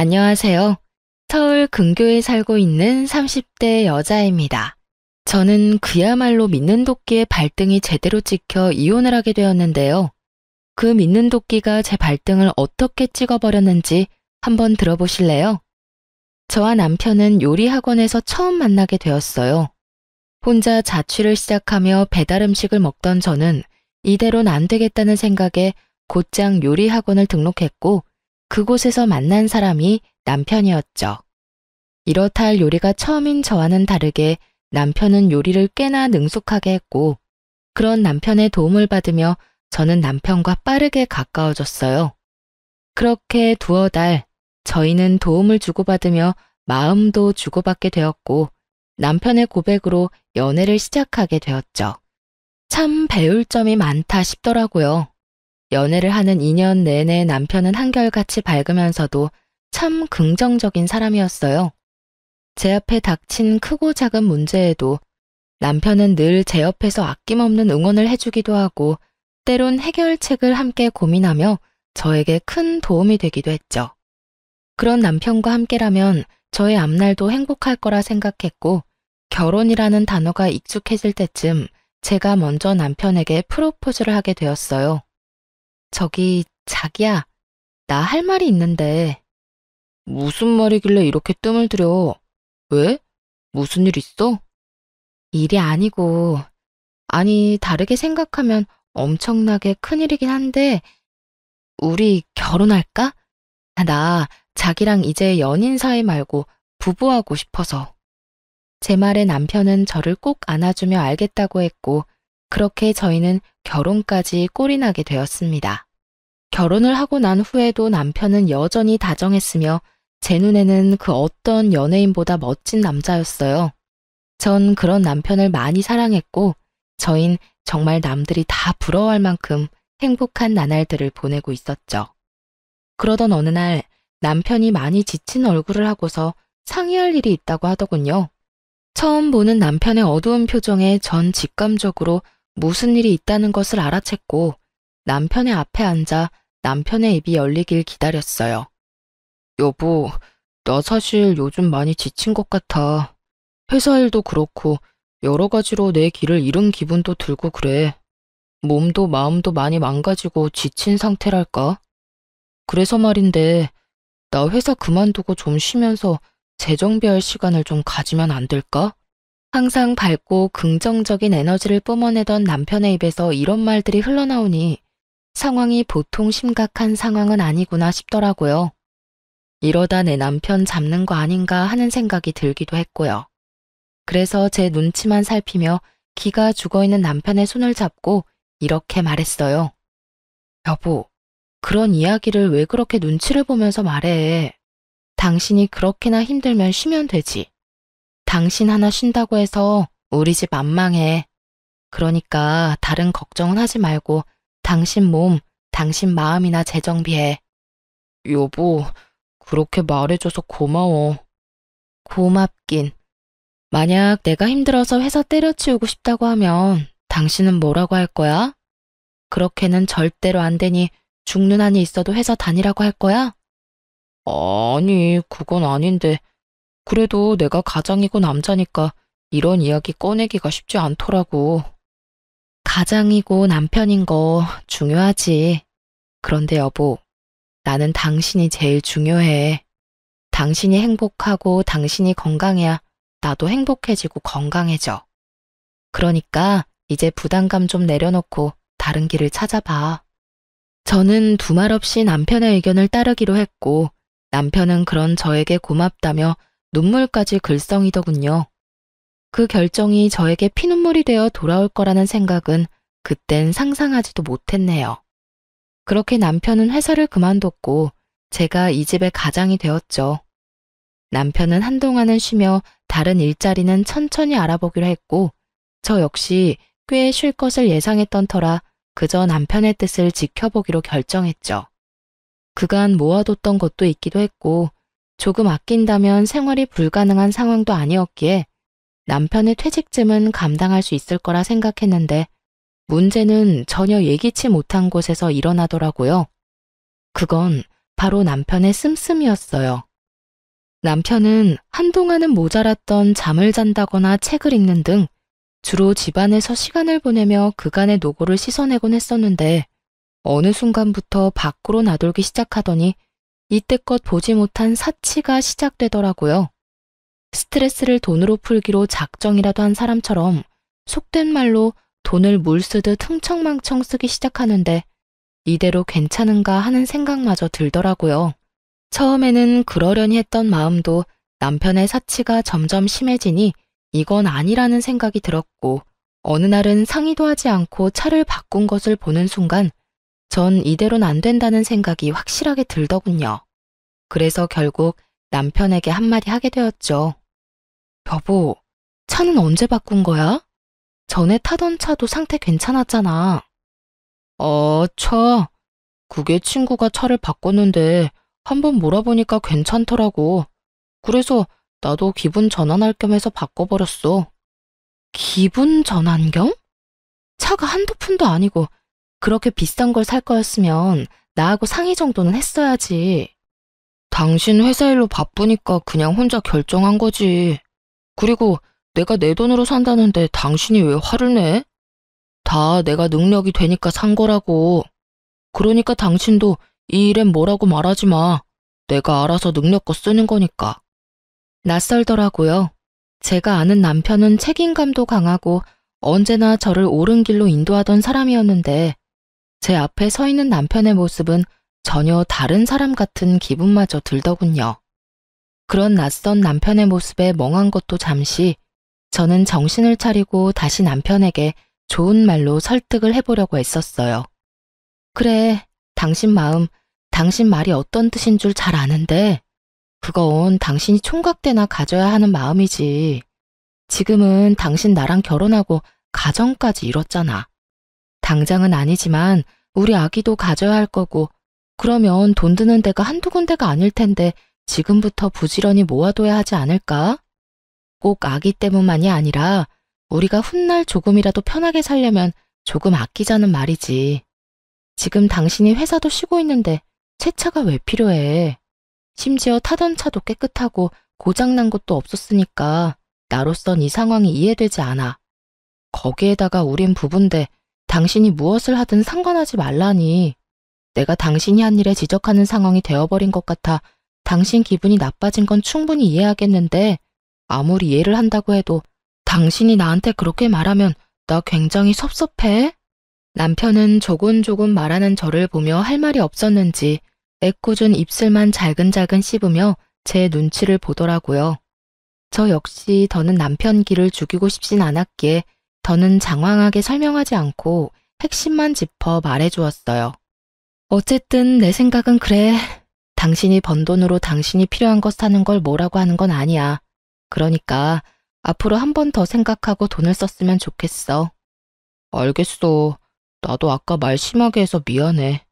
안녕하세요. 서울 근교에 살고 있는 30대 여자입니다. 저는 그야말로 믿는 도끼의 발등이 제대로 찍혀 이혼을 하게 되었는데요. 그 믿는 도끼가 제 발등을 어떻게 찍어버렸는지 한번 들어보실래요? 저와 남편은 요리 학원에서 처음 만나게 되었어요. 혼자 자취를 시작하며 배달 음식을 먹던 저는 이대로는 안 되겠다는 생각에 곧장 요리 학원을 등록했고 그곳에서 만난 사람이 남편이었죠. 이렇다 할 요리가 처음인 저와는 다르게 남편은 요리를 꽤나 능숙하게 했고 그런 남편의 도움을 받으며 저는 남편과 빠르게 가까워졌어요. 그렇게 두어 달 저희는 도움을 주고받으며 마음도 주고받게 되었고 남편의 고백으로 연애를 시작하게 되었죠. 참 배울 점이 많다 싶더라고요. 연애를 하는 2년 내내 남편은 한결같이 밝으면서도 참 긍정적인 사람이었어요. 제 앞에 닥친 크고 작은 문제에도 남편은 늘 제 옆에서 아낌없는 응원을 해주기도 하고 때론 해결책을 함께 고민하며 저에게 큰 도움이 되기도 했죠. 그런 남편과 함께라면 저의 앞날도 행복할 거라 생각했고 결혼이라는 단어가 익숙해질 때쯤 제가 먼저 남편에게 프로포즈를 하게 되었어요. 저기, 자기야, 나 할 말이 있는데. 무슨 말이길래 이렇게 뜸을 들여? 왜? 무슨 일 있어? 일이 아니고, 아니, 다르게 생각하면 엄청나게 큰일이긴 한데, 우리 결혼할까? 나 자기랑 이제 연인 사이 말고 부부하고 싶어서. 제 말에 남편은 저를 꼭 안아주며 알겠다고 했고, 그렇게 저희는 결혼까지 꼴이 나게 되었습니다. 결혼을 하고 난 후에도 남편은 여전히 다정했으며 제 눈에는 그 어떤 연예인보다 멋진 남자였어요. 전 그런 남편을 많이 사랑했고 저흰 정말 남들이 다 부러워할 만큼 행복한 나날들을 보내고 있었죠. 그러던 어느 날 남편이 많이 지친 얼굴을 하고서 상의할 일이 있다고 하더군요. 처음 보는 남편의 어두운 표정에 전 직감적으로 무슨 일이 있다는 것을 알아챘고 남편의 앞에 앉아 남편의 입이 열리길 기다렸어요. 여보, 나 사실 요즘 많이 지친 것 같아. 회사 일도 그렇고 여러 가지로 내 길을 잃은 기분도 들고 그래. 몸도 마음도 많이 망가지고 지친 상태랄까? 그래서 말인데 나 회사 그만두고 좀 쉬면서 재정비할 시간을 좀 가지면 안 될까? 항상 밝고 긍정적인 에너지를 뿜어내던 남편의 입에서 이런 말들이 흘러나오니 상황이 보통 심각한 상황은 아니구나 싶더라고요. 이러다 내 남편 잡는 거 아닌가 하는 생각이 들기도 했고요. 그래서 제 눈치만 살피며 기가 죽어있는 남편의 손을 잡고 이렇게 말했어요. 여보, 그런 이야기를 왜 그렇게 눈치를 보면서 말해? 당신이 그렇게나 힘들면 쉬면 되지. 당신 하나 쉰다고 해서 우리 집 안 망해. 그러니까 다른 걱정은 하지 말고 당신 몸, 당신 마음이나 재정비해. 여보, 그렇게 말해줘서 고마워. 고맙긴. 만약 내가 힘들어서 회사 때려치우고 싶다고 하면 당신은 뭐라고 할 거야? 그렇게는 절대로 안 되니 죽는 한이 있어도 회사 다니라고 할 거야? 아니, 그건 아닌데. 그래도 내가 가장이고 남자니까 이런 이야기 꺼내기가 쉽지 않더라고. 가장이고 남편인 거 중요하지. 그런데 여보, 나는 당신이 제일 중요해. 당신이 행복하고 당신이 건강해야 나도 행복해지고 건강해져. 그러니까 이제 부담감 좀 내려놓고 다른 길을 찾아봐. 저는 두말 없이 남편의 의견을 따르기로 했고 남편은 그런 저에게 고맙다며 눈물까지 글썽이더군요. 그 결정이 저에게 피눈물이 되어 돌아올 거라는 생각은 그땐 상상하지도 못했네요. 그렇게 남편은 회사를 그만뒀고 제가 이 집의 가장이 되었죠. 남편은 한동안은 쉬며 다른 일자리는 천천히 알아보기로 했고 저 역시 꽤 쉴 것을 예상했던 터라 그저 남편의 뜻을 지켜보기로 결정했죠. 그간 모아뒀던 것도 있기도 했고 조금 아낀다면 생활이 불가능한 상황도 아니었기에 남편의 퇴직금은 감당할 수 있을 거라 생각했는데 문제는 전혀 예기치 못한 곳에서 일어나더라고요. 그건 바로 남편의 씀씀이었어요. 남편은 한동안은 모자랐던 잠을 잔다거나 책을 읽는 등 주로 집안에서 시간을 보내며 그간의 노고를 씻어내곤 했었는데 어느 순간부터 밖으로 나돌기 시작하더니 이때껏 보지 못한 사치가 시작되더라고요. 스트레스를 돈으로 풀기로 작정이라도 한 사람처럼 속된 말로 돈을 물 쓰듯 흥청망청 쓰기 시작하는데 이대로 괜찮은가 하는 생각마저 들더라고요. 처음에는 그러려니 했던 마음도 남편의 사치가 점점 심해지니 이건 아니라는 생각이 들었고 어느 날은 상의도 하지 않고 차를 바꾼 것을 보는 순간 전 이대로는 안 된다는 생각이 확실하게 들더군요. 그래서 결국 남편에게 한마디 하게 되었죠. 여보, 차는 언제 바꾼 거야? 전에 타던 차도 상태 괜찮았잖아. 그게 친구가 차를 바꿨는데 한번 몰아보니까 괜찮더라고. 그래서 나도 기분 전환할 겸 해서 바꿔버렸어. 기분 전환 겸? 차가 한두 푼도 아니고 그렇게 비싼 걸 살 거였으면 나하고 상의 정도는 했어야지. 당신 회사 일로 바쁘니까 그냥 혼자 결정한 거지. 그리고 내가 내 돈으로 산다는데 당신이 왜 화를 내? 다 내가 능력이 되니까 산 거라고. 그러니까 당신도 이 일엔 뭐라고 말하지 마. 내가 알아서 능력껏 쓰는 거니까. 낯설더라고요. 제가 아는 남편은 책임감도 강하고 언제나 저를 옳은 길로 인도하던 사람이었는데 제 앞에 서 있는 남편의 모습은 전혀 다른 사람 같은 기분마저 들더군요. 그런 낯선 남편의 모습에 멍한 것도 잠시 저는 정신을 차리고 다시 남편에게 좋은 말로 설득을 해보려고 애썼어요. 그래, 당신 마음, 당신 말이 어떤 뜻인 줄 잘 아는데 그건 당신이 총각 때나 가져야 하는 마음이지. 지금은 당신 나랑 결혼하고 가정까지 이뤘잖아. 당장은 아니지만 우리 아기도 가져야 할 거고 그러면 돈 드는 데가 한두 군데가 아닐 텐데 지금부터 부지런히 모아둬야 하지 않을까? 꼭 아기 때문만이 아니라 우리가 훗날 조금이라도 편하게 살려면 조금 아끼자는 말이지. 지금 당신이 회사도 쉬고 있는데 새 차가 왜 필요해? 심지어 타던 차도 깨끗하고 고장난 것도 없었으니까 나로선 이 상황이 이해되지 않아. 거기에다가 우린 부부인데 당신이 무엇을 하든 상관하지 말라니. 내가 당신이 한 일에 지적하는 상황이 되어버린 것 같아 당신 기분이 나빠진 건 충분히 이해하겠는데 아무리 이해를 한다고 해도 당신이 나한테 그렇게 말하면 나 굉장히 섭섭해. 남편은 조곤조곤 말하는 저를 보며 할 말이 없었는지 애꿎은 입술만 잘근잘근 씹으며 제 눈치를 보더라고요. 저 역시 더는 남편 기를 죽이고 싶진 않았기에 더는 장황하게 설명하지 않고 핵심만 짚어 말해주었어요. 어쨌든 내 생각은 그래. 당신이 번 돈으로 당신이 필요한 것 사는 걸 뭐라고 하는 건 아니야. 그러니까 앞으로 한 번 더 생각하고 돈을 썼으면 좋겠어. 알겠어. 나도 아까 말 심하게 해서 미안해.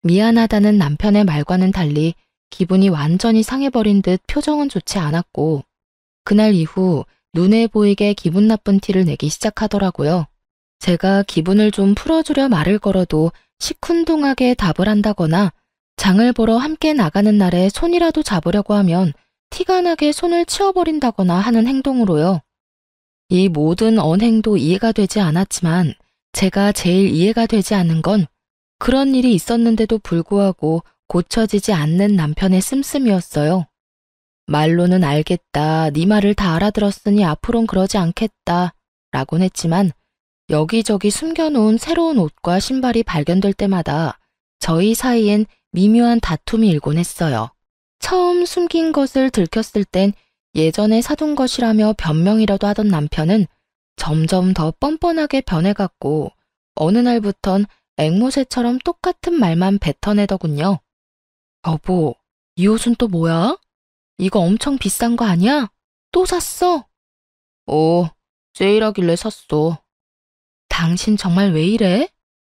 미안하다는 남편의 말과는 달리 기분이 완전히 상해버린 듯 표정은 좋지 않았고 그날 이후 눈에 보이게 기분 나쁜 티를 내기 시작하더라고요. 제가 기분을 좀 풀어주려 말을 걸어도 시큰둥하게 답을 한다거나 장을 보러 함께 나가는 날에 손이라도 잡으려고 하면 티가 나게 손을 치워버린다거나 하는 행동으로요. 이 모든 언행도 이해가 되지 않았지만 제가 제일 이해가 되지 않는 건 그런 일이 있었는데도 불구하고 고쳐지지 않는 남편의 씀씀이었어요. 말로는 알겠다, 네 말을 다 알아들었으니 앞으론 그러지 않겠다 라곤 했지만 여기저기 숨겨놓은 새로운 옷과 신발이 발견될 때마다 저희 사이엔 미묘한 다툼이 일곤 했어요. 처음 숨긴 것을 들켰을 땐 예전에 사둔 것이라며 변명이라도 하던 남편은 점점 더 뻔뻔하게 변해갔고 어느 날부턴 앵무새처럼 똑같은 말만 뱉어내더군요. 여보, 이 옷은 또 뭐야? 이거 엄청 비싼 거 아니야? 또 샀어? 세일하길래 샀어. 당신 정말 왜 이래?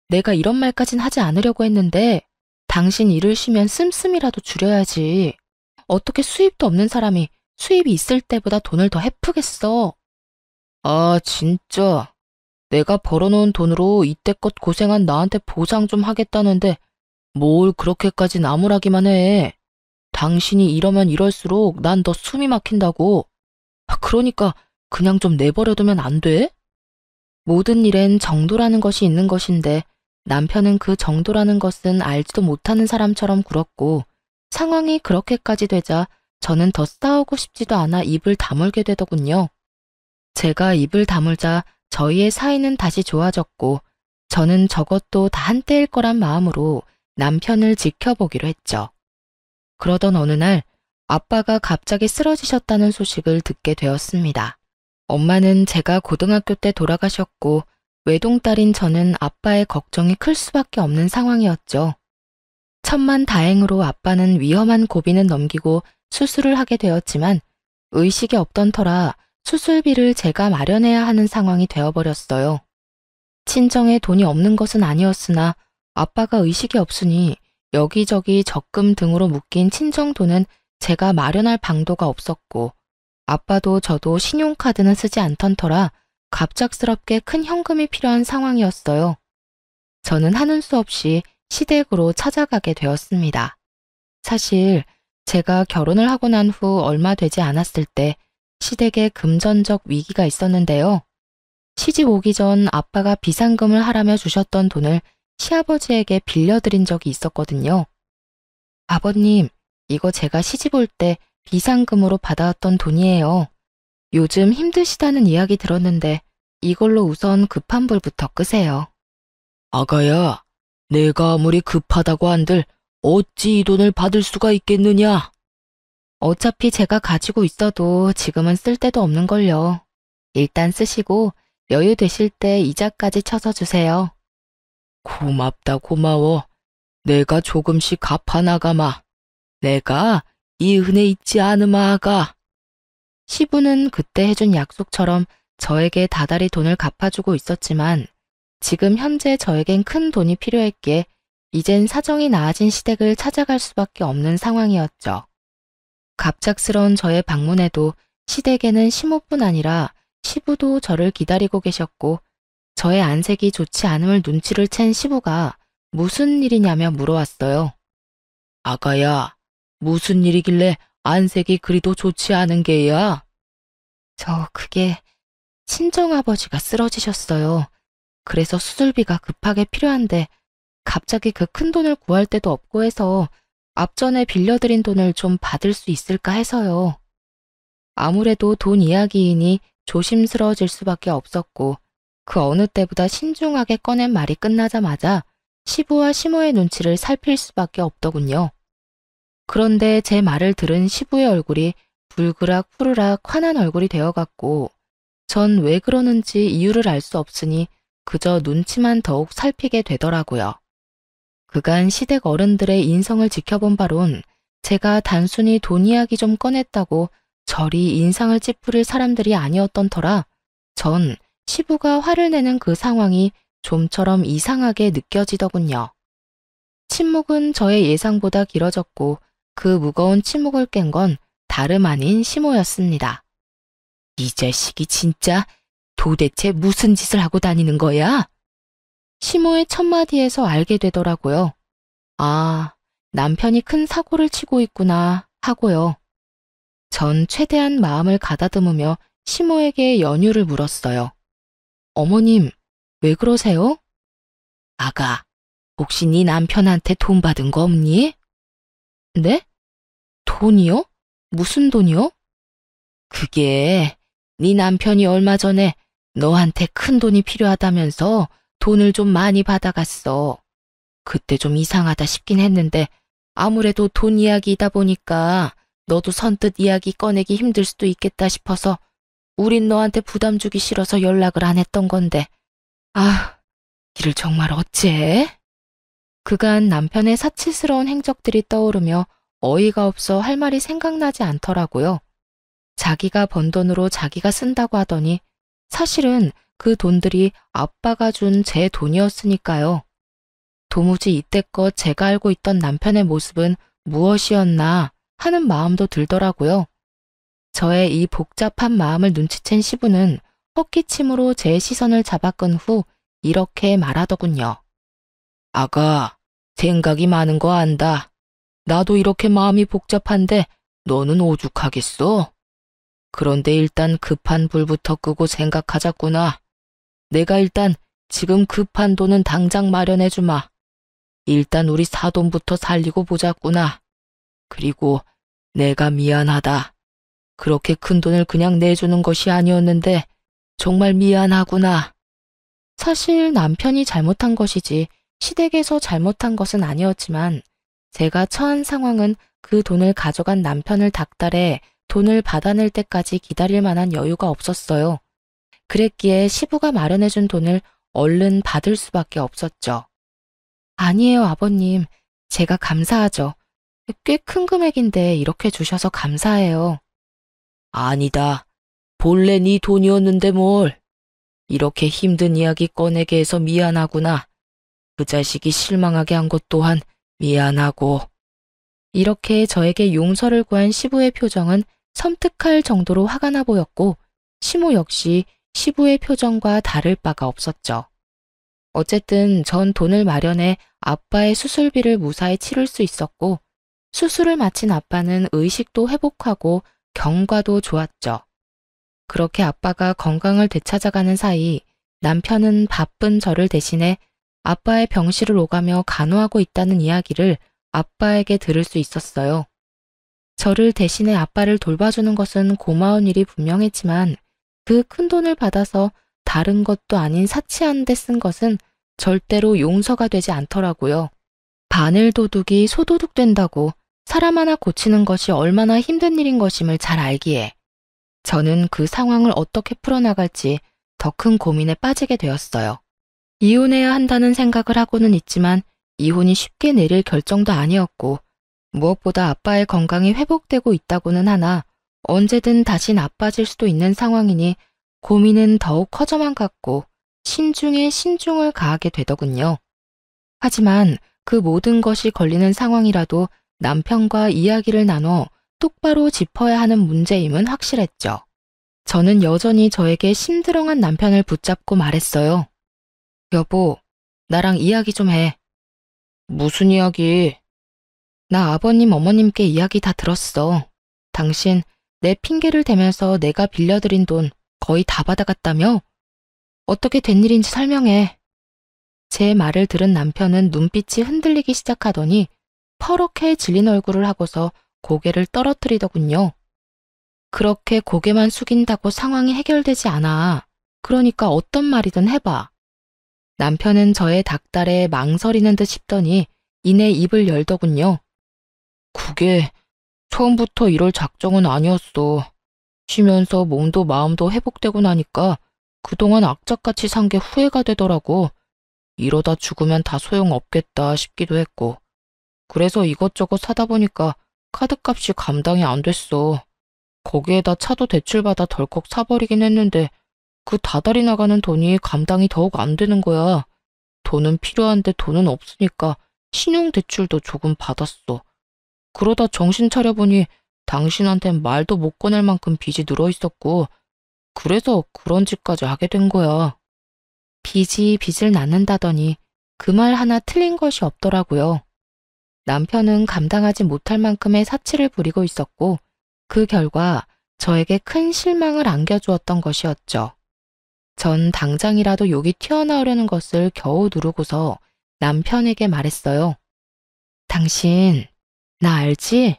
내가 이런 말까진 하지 않으려고 했는데 당신 일을 쉬면 씀씀이라도 줄여야지. 어떻게 수입도 없는 사람이 수입이 있을 때보다 돈을 더 헤프겠어. 아, 진짜. 내가 벌어놓은 돈으로 이때껏 고생한 나한테 보상 좀 하겠다는데 뭘 그렇게까지 나무라기만 해. 당신이 이러면 이럴수록 난 더 숨이 막힌다고. 그러니까 그냥 좀 내버려두면 안 돼? 모든 일엔 정도라는 것이 있는 것인데 남편은 그 정도라는 것은 알지도 못하는 사람처럼 굴었고 상황이 그렇게까지 되자 저는 더 싸우고 싶지도 않아 입을 다물게 되더군요. 제가 입을 다물자 저희의 사이는 다시 좋아졌고 저는 저것도 다 한때일 거란 마음으로 남편을 지켜보기로 했죠. 그러던 어느 날 아빠가 갑자기 쓰러지셨다는 소식을 듣게 되었습니다. 엄마는 제가 고등학교 때 돌아가셨고 외동딸인 저는 아빠의 걱정이 클 수밖에 없는 상황이었죠. 천만다행으로 아빠는 위험한 고비는 넘기고 수술을 하게 되었지만 의식이 없던 터라 수술비를 제가 마련해야 하는 상황이 되어버렸어요. 친정에 돈이 없는 것은 아니었으나 아빠가 의식이 없으니 여기저기 적금 등으로 묶인 친정 돈은 제가 마련할 방도가 없었고 아빠도 저도 신용카드는 쓰지 않던 터라 갑작스럽게 큰 현금이 필요한 상황이었어요. 저는 하는 수 없이 시댁으로 찾아가게 되었습니다. 사실 제가 결혼을 하고 난 후 얼마 되지 않았을 때 시댁에 금전적 위기가 있었는데요. 시집 오기 전 아빠가 비상금을 하라며 주셨던 돈을 시아버지에게 빌려드린 적이 있었거든요. 아버님, 이거 제가 시집 올 때 비상금으로 받아왔던 돈이에요. 요즘 힘드시다는 이야기 들었는데 이걸로 우선 급한 불부터 끄세요. 아가야, 내가 아무리 급하다고 한들 어찌 이 돈을 받을 수가 있겠느냐? 어차피 제가 가지고 있어도 지금은 쓸 데도 없는걸요. 일단 쓰시고 여유 되실 때 이자까지 쳐서 주세요. 고맙다 고마워. 내가 조금씩 갚아나가마. 내가 이 은혜 잊지 않으마 아가. 시부는 그때 해준 약속처럼 저에게 다달이 돈을 갚아주고 있었지만 지금 현재 저에겐 큰 돈이 필요했기에 이젠 사정이 나아진 시댁을 찾아갈 수밖에 없는 상황이었죠. 갑작스러운 저의 방문에도 시댁에는 시모뿐 아니라 시부도 저를 기다리고 계셨고 저의 안색이 좋지 않음을 눈치를 챈 시부가 무슨 일이냐며 물어왔어요. 아가야, 무슨 일이길래 안색이 그리도 좋지 않은 게야? 그게 친정아버지가 쓰러지셨어요. 그래서 수술비가 급하게 필요한데 갑자기 그 큰 돈을 구할 데도 없고 해서 앞전에 빌려드린 돈을 좀 받을 수 있을까 해서요. 아무래도 돈 이야기이니 조심스러워질 수밖에 없었고 그 어느 때보다 신중하게 꺼낸 말이 끝나자마자 시부와 시모의 눈치를 살필 수밖에 없더군요. 그런데 제 말을 들은 시부의 얼굴이 불그락 푸르락 환한 얼굴이 되어갔고 전 왜 그러는지 이유를 알 수 없으니 그저 눈치만 더욱 살피게 되더라고요. 그간 시댁 어른들의 인성을 지켜본 바론 제가 단순히 돈 이야기 좀 꺼냈다고 저리 인상을 찌푸릴 사람들이 아니었던 터라 전 시부가 화를 내는 그 상황이 좀처럼 이상하게 느껴지더군요. 침묵은 저의 예상보다 길어졌고 그 무거운 침묵을 깬 건 다름 아닌 시모였습니다. 이 자식이 진짜 도대체 무슨 짓을 하고 다니는 거야? 시모의 첫마디에서 알게 되더라고요. 아, 남편이 큰 사고를 치고 있구나 하고요. 전 최대한 마음을 가다듬으며 시모에게 연유를 물었어요. 어머님, 왜 그러세요? 아가, 혹시 네 남편한테 돈 받은 거 없니? 네? 돈이요? 무슨 돈이요? 그게 네 남편이 얼마 전에 너한테 큰 돈이 필요하다면서 돈을 좀 많이 받아갔어. 그때 좀 이상하다 싶긴 했는데 아무래도 돈 이야기이다 보니까 너도 선뜻 이야기 꺼내기 힘들 수도 있겠다 싶어서 우린 너한테 부담 주기 싫어서 연락을 안 했던 건데 아, 이를 정말 어째? 그간 남편의 사치스러운 행적들이 떠오르며 어이가 없어 할 말이 생각나지 않더라고요. 자기가 번 돈으로 자기가 쓴다고 하더니 사실은 그 돈들이 아빠가 준 제 돈이었으니까요. 도무지 이때껏 제가 알고 있던 남편의 모습은 무엇이었나 하는 마음도 들더라고요. 저의 이 복잡한 마음을 눈치챈 시부는 헛기침으로 제 시선을 잡아끈 후 이렇게 말하더군요. 아가, 생각이 많은 거 안다. 나도 이렇게 마음이 복잡한데 너는 오죽하겠어? 그런데 일단 급한 불부터 끄고 생각하자꾸나. 내가 일단 지금 급한 돈은 당장 마련해주마. 일단 우리 사돈부터 살리고 보자꾸나. 그리고 내가 미안하다. 그렇게 큰 돈을 그냥 내주는 것이 아니었는데 정말 미안하구나. 사실 남편이 잘못한 것이지 시댁에서 잘못한 것은 아니었지만 제가 처한 상황은 그 돈을 가져간 남편을 닥달해 돈을 받아낼 때까지 기다릴 만한 여유가 없었어요. 그랬기에 시부가 마련해준 돈을 얼른 받을 수밖에 없었죠. 아니에요, 아버님. 제가 감사하죠. 꽤 큰 금액인데 이렇게 주셔서 감사해요. 아니다. 본래 네 돈이었는데 뭘. 이렇게 힘든 이야기 꺼내게 해서 미안하구나. 그 자식이 실망하게 한 것 또한 미안하고. 이렇게 저에게 용서를 구한 시부의 표정은 섬뜩할 정도로 화가 나 보였고 시모 역시 시부의 표정과 다를 바가 없었죠. 어쨌든 전 돈을 마련해 아빠의 수술비를 무사히 치를 수 있었고 수술을 마친 아빠는 의식도 회복하고 경과도 좋았죠. 그렇게 아빠가 건강을 되찾아가는 사이 남편은 바쁜 저를 대신해 아빠의 병실을 오가며 간호하고 있다는 이야기를 아빠에게 들을 수 있었어요. 저를 대신해 아빠를 돌봐주는 것은 고마운 일이 분명했지만 그 큰 돈을 받아서 다른 것도 아닌 사치하는 데 쓴 것은 절대로 용서가 되지 않더라고요. 바늘 도둑이 소도둑 된다고 사람 하나 고치는 것이 얼마나 힘든 일인 것임을 잘 알기에 저는 그 상황을 어떻게 풀어나갈지 더 큰 고민에 빠지게 되었어요. 이혼해야 한다는 생각을 하고는 있지만 이혼이 쉽게 내릴 결정도 아니었고 무엇보다 아빠의 건강이 회복되고 있다고는 하나 언제든 다시 나빠질 수도 있는 상황이니 고민은 더욱 커져만 갔고 신중에 신중을 가하게 되더군요. 하지만 그 모든 것이 걸리는 상황이라도 남편과 이야기를 나눠 똑바로 짚어야 하는 문제임은 확실했죠. 저는 여전히 저에게 심드렁한 남편을 붙잡고 말했어요. 여보, 나랑 이야기 좀 해. 무슨 이야기? 나 아버님, 어머님께 이야기 다 들었어. 당신 내 핑계를 대면서 내가 빌려드린 돈 거의 다 받아갔다며? 어떻게 된 일인지 설명해. 제 말을 들은 남편은 눈빛이 흔들리기 시작하더니 퍼렇게 질린 얼굴을 하고서 고개를 떨어뜨리더군요. 그렇게 고개만 숙인다고 상황이 해결되지 않아. 그러니까 어떤 말이든 해봐. 남편은 저의 닥달에 망설이는 듯 싶더니 이내 입을 열더군요. 그게 처음부터 이럴 작정은 아니었어. 쉬면서 몸도 마음도 회복되고 나니까 그동안 악착같이 산 게 후회가 되더라고. 이러다 죽으면 다 소용없겠다 싶기도 했고. 그래서 이것저것 사다 보니까 카드값이 감당이 안 됐어. 거기에다 차도 대출받아 덜컥 사버리긴 했는데 그 다달이 나가는 돈이 감당이 더욱 안 되는 거야. 돈은 필요한데 돈은 없으니까 신용대출도 조금 받았어. 그러다 정신 차려보니 당신한텐 말도 못 꺼낼 만큼 빚이 늘어있었고 그래서 그런 짓까지 하게 된 거야. 빚이 빚을 낳는다더니 그 말 하나 틀린 것이 없더라고요. 남편은 감당하지 못할 만큼의 사치를 부리고 있었고 그 결과 저에게 큰 실망을 안겨주었던 것이었죠. 전 당장이라도 욕이 튀어나오려는 것을 겨우 누르고서 남편에게 말했어요. 당신, 나 알지?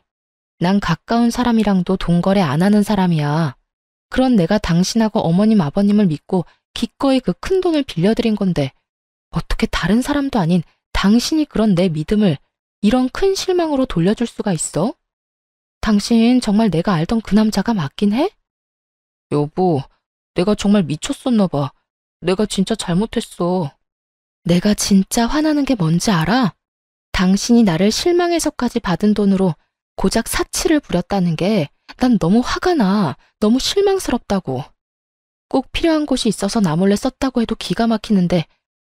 난 가까운 사람이랑도 돈 거래 안 하는 사람이야. 그런 내가 당신하고 어머님 아버님을 믿고 기꺼이 그 큰 돈을 빌려드린 건데 어떻게 다른 사람도 아닌 당신이 그런 내 믿음을 이런 큰 실망으로 돌려줄 수가 있어? 당신 정말 내가 알던 그 남자가 맞긴 해? 여보, 내가 정말 미쳤었나 봐. 내가 진짜 잘못했어. 내가 진짜 화나는 게 뭔지 알아? 당신이 나를 실망해서까지 받은 돈으로 고작 사치를 부렸다는 게 난 너무 화가 나. 너무 실망스럽다고. 꼭 필요한 곳이 있어서 나 몰래 썼다고 해도 기가 막히는데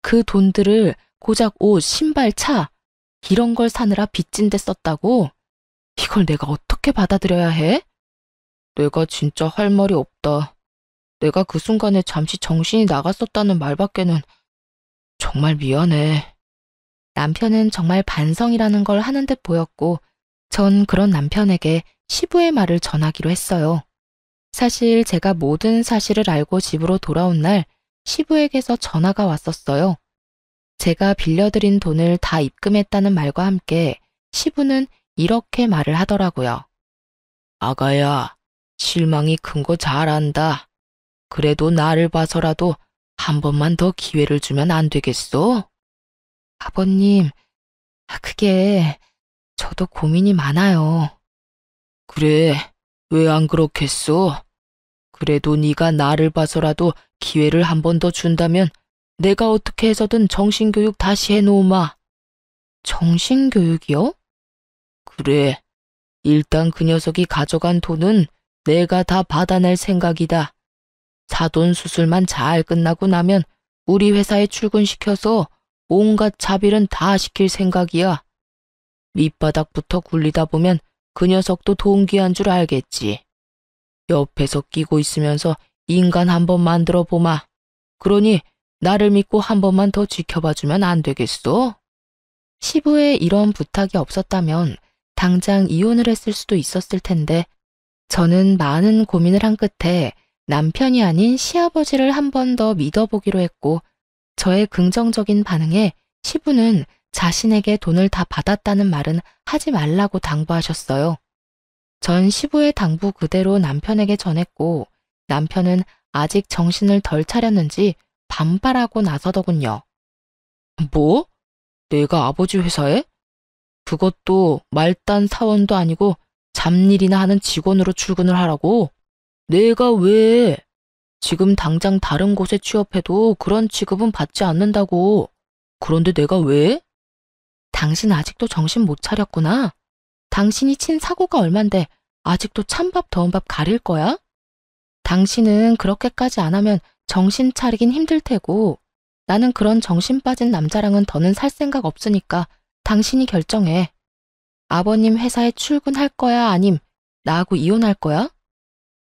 그 돈들을 고작 옷, 신발, 차 이런 걸 사느라 빚진 데 썼다고? 이걸 내가 어떻게 받아들여야 해? 내가 진짜 할 말이 없다. 내가 그 순간에 잠시 정신이 나갔었다는 말밖에는 정말 미안해. 남편은 정말 반성이라는 걸 하는 듯 보였고 전 그런 남편에게 시부의 말을 전하기로 했어요. 사실 제가 모든 사실을 알고 집으로 돌아온 날 시부에게서 전화가 왔었어요. 제가 빌려드린 돈을 다 입금했다는 말과 함께 시부는 이렇게 말을 하더라고요. 아가야, 실망이 큰 거 잘 안다. 그래도 나를 봐서라도 한 번만 더 기회를 주면 안 되겠어? 아버님, 그게 저도 고민이 많아요. 그래, 왜 안 그렇겠어? 그래도 네가 나를 봐서라도 기회를 한 번 더 준다면 내가 어떻게 해서든 정신교육 다시 해놓으마. 정신교육이요? 그래, 일단 그 녀석이 가져간 돈은 내가 다 받아낼 생각이다. 사돈 수술만 잘 끝나고 나면 우리 회사에 출근시켜서 온갖 자비는 다 시킬 생각이야. 밑바닥부터 굴리다 보면 그 녀석도 동기한 줄 알겠지. 옆에서 끼고 있으면서 인간 한번 만들어 보마. 그러니 나를 믿고 한 번만 더 지켜봐주면 안 되겠어? 시부에 이런 부탁이 없었다면 당장 이혼을 했을 수도 있었을 텐데 저는 많은 고민을 한 끝에 남편이 아닌 시아버지를 한 번 더 믿어보기로 했고 저의 긍정적인 반응에 시부는 자신에게 돈을 다 받았다는 말은 하지 말라고 당부하셨어요. 전 시부의 당부 그대로 남편에게 전했고 남편은 아직 정신을 덜 차렸는지 반발하고 나서더군요. 뭐? 내가 아버지 회사에? 그것도 말단 사원도 아니고 잡일이나 하는 직원으로 출근을 하라고? 내가 왜? 지금 당장 다른 곳에 취업해도 그런 취급은 받지 않는다고. 그런데 내가 왜? 당신 아직도 정신 못 차렸구나. 당신이 친 사고가 얼만데 아직도 찬밥 더운 밥 가릴 거야? 당신은 그렇게까지 안 하면 정신 차리긴 힘들 테고 나는 그런 정신 빠진 남자랑은 더는 살 생각 없으니까 당신이 결정해. 아버님 회사에 출근할 거야 아님 나하고 이혼할 거야?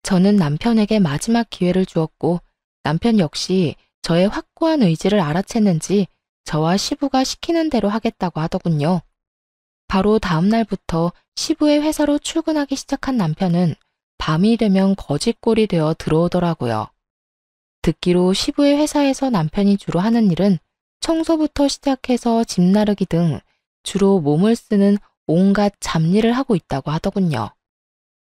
저는 남편에게 마지막 기회를 주었고 남편 역시 저의 확고한 의지를 알아챘는지 저와 시부가 시키는 대로 하겠다고 하더군요. 바로 다음 날부터 시부의 회사로 출근하기 시작한 남편은 밤이 되면 거짓골이 되어 들어오더라고요. 듣기로 시부의 회사에서 남편이 주로 하는 일은 청소부터 시작해서 짐 나르기 등 주로 몸을 쓰는 온갖 잡일을 하고 있다고 하더군요.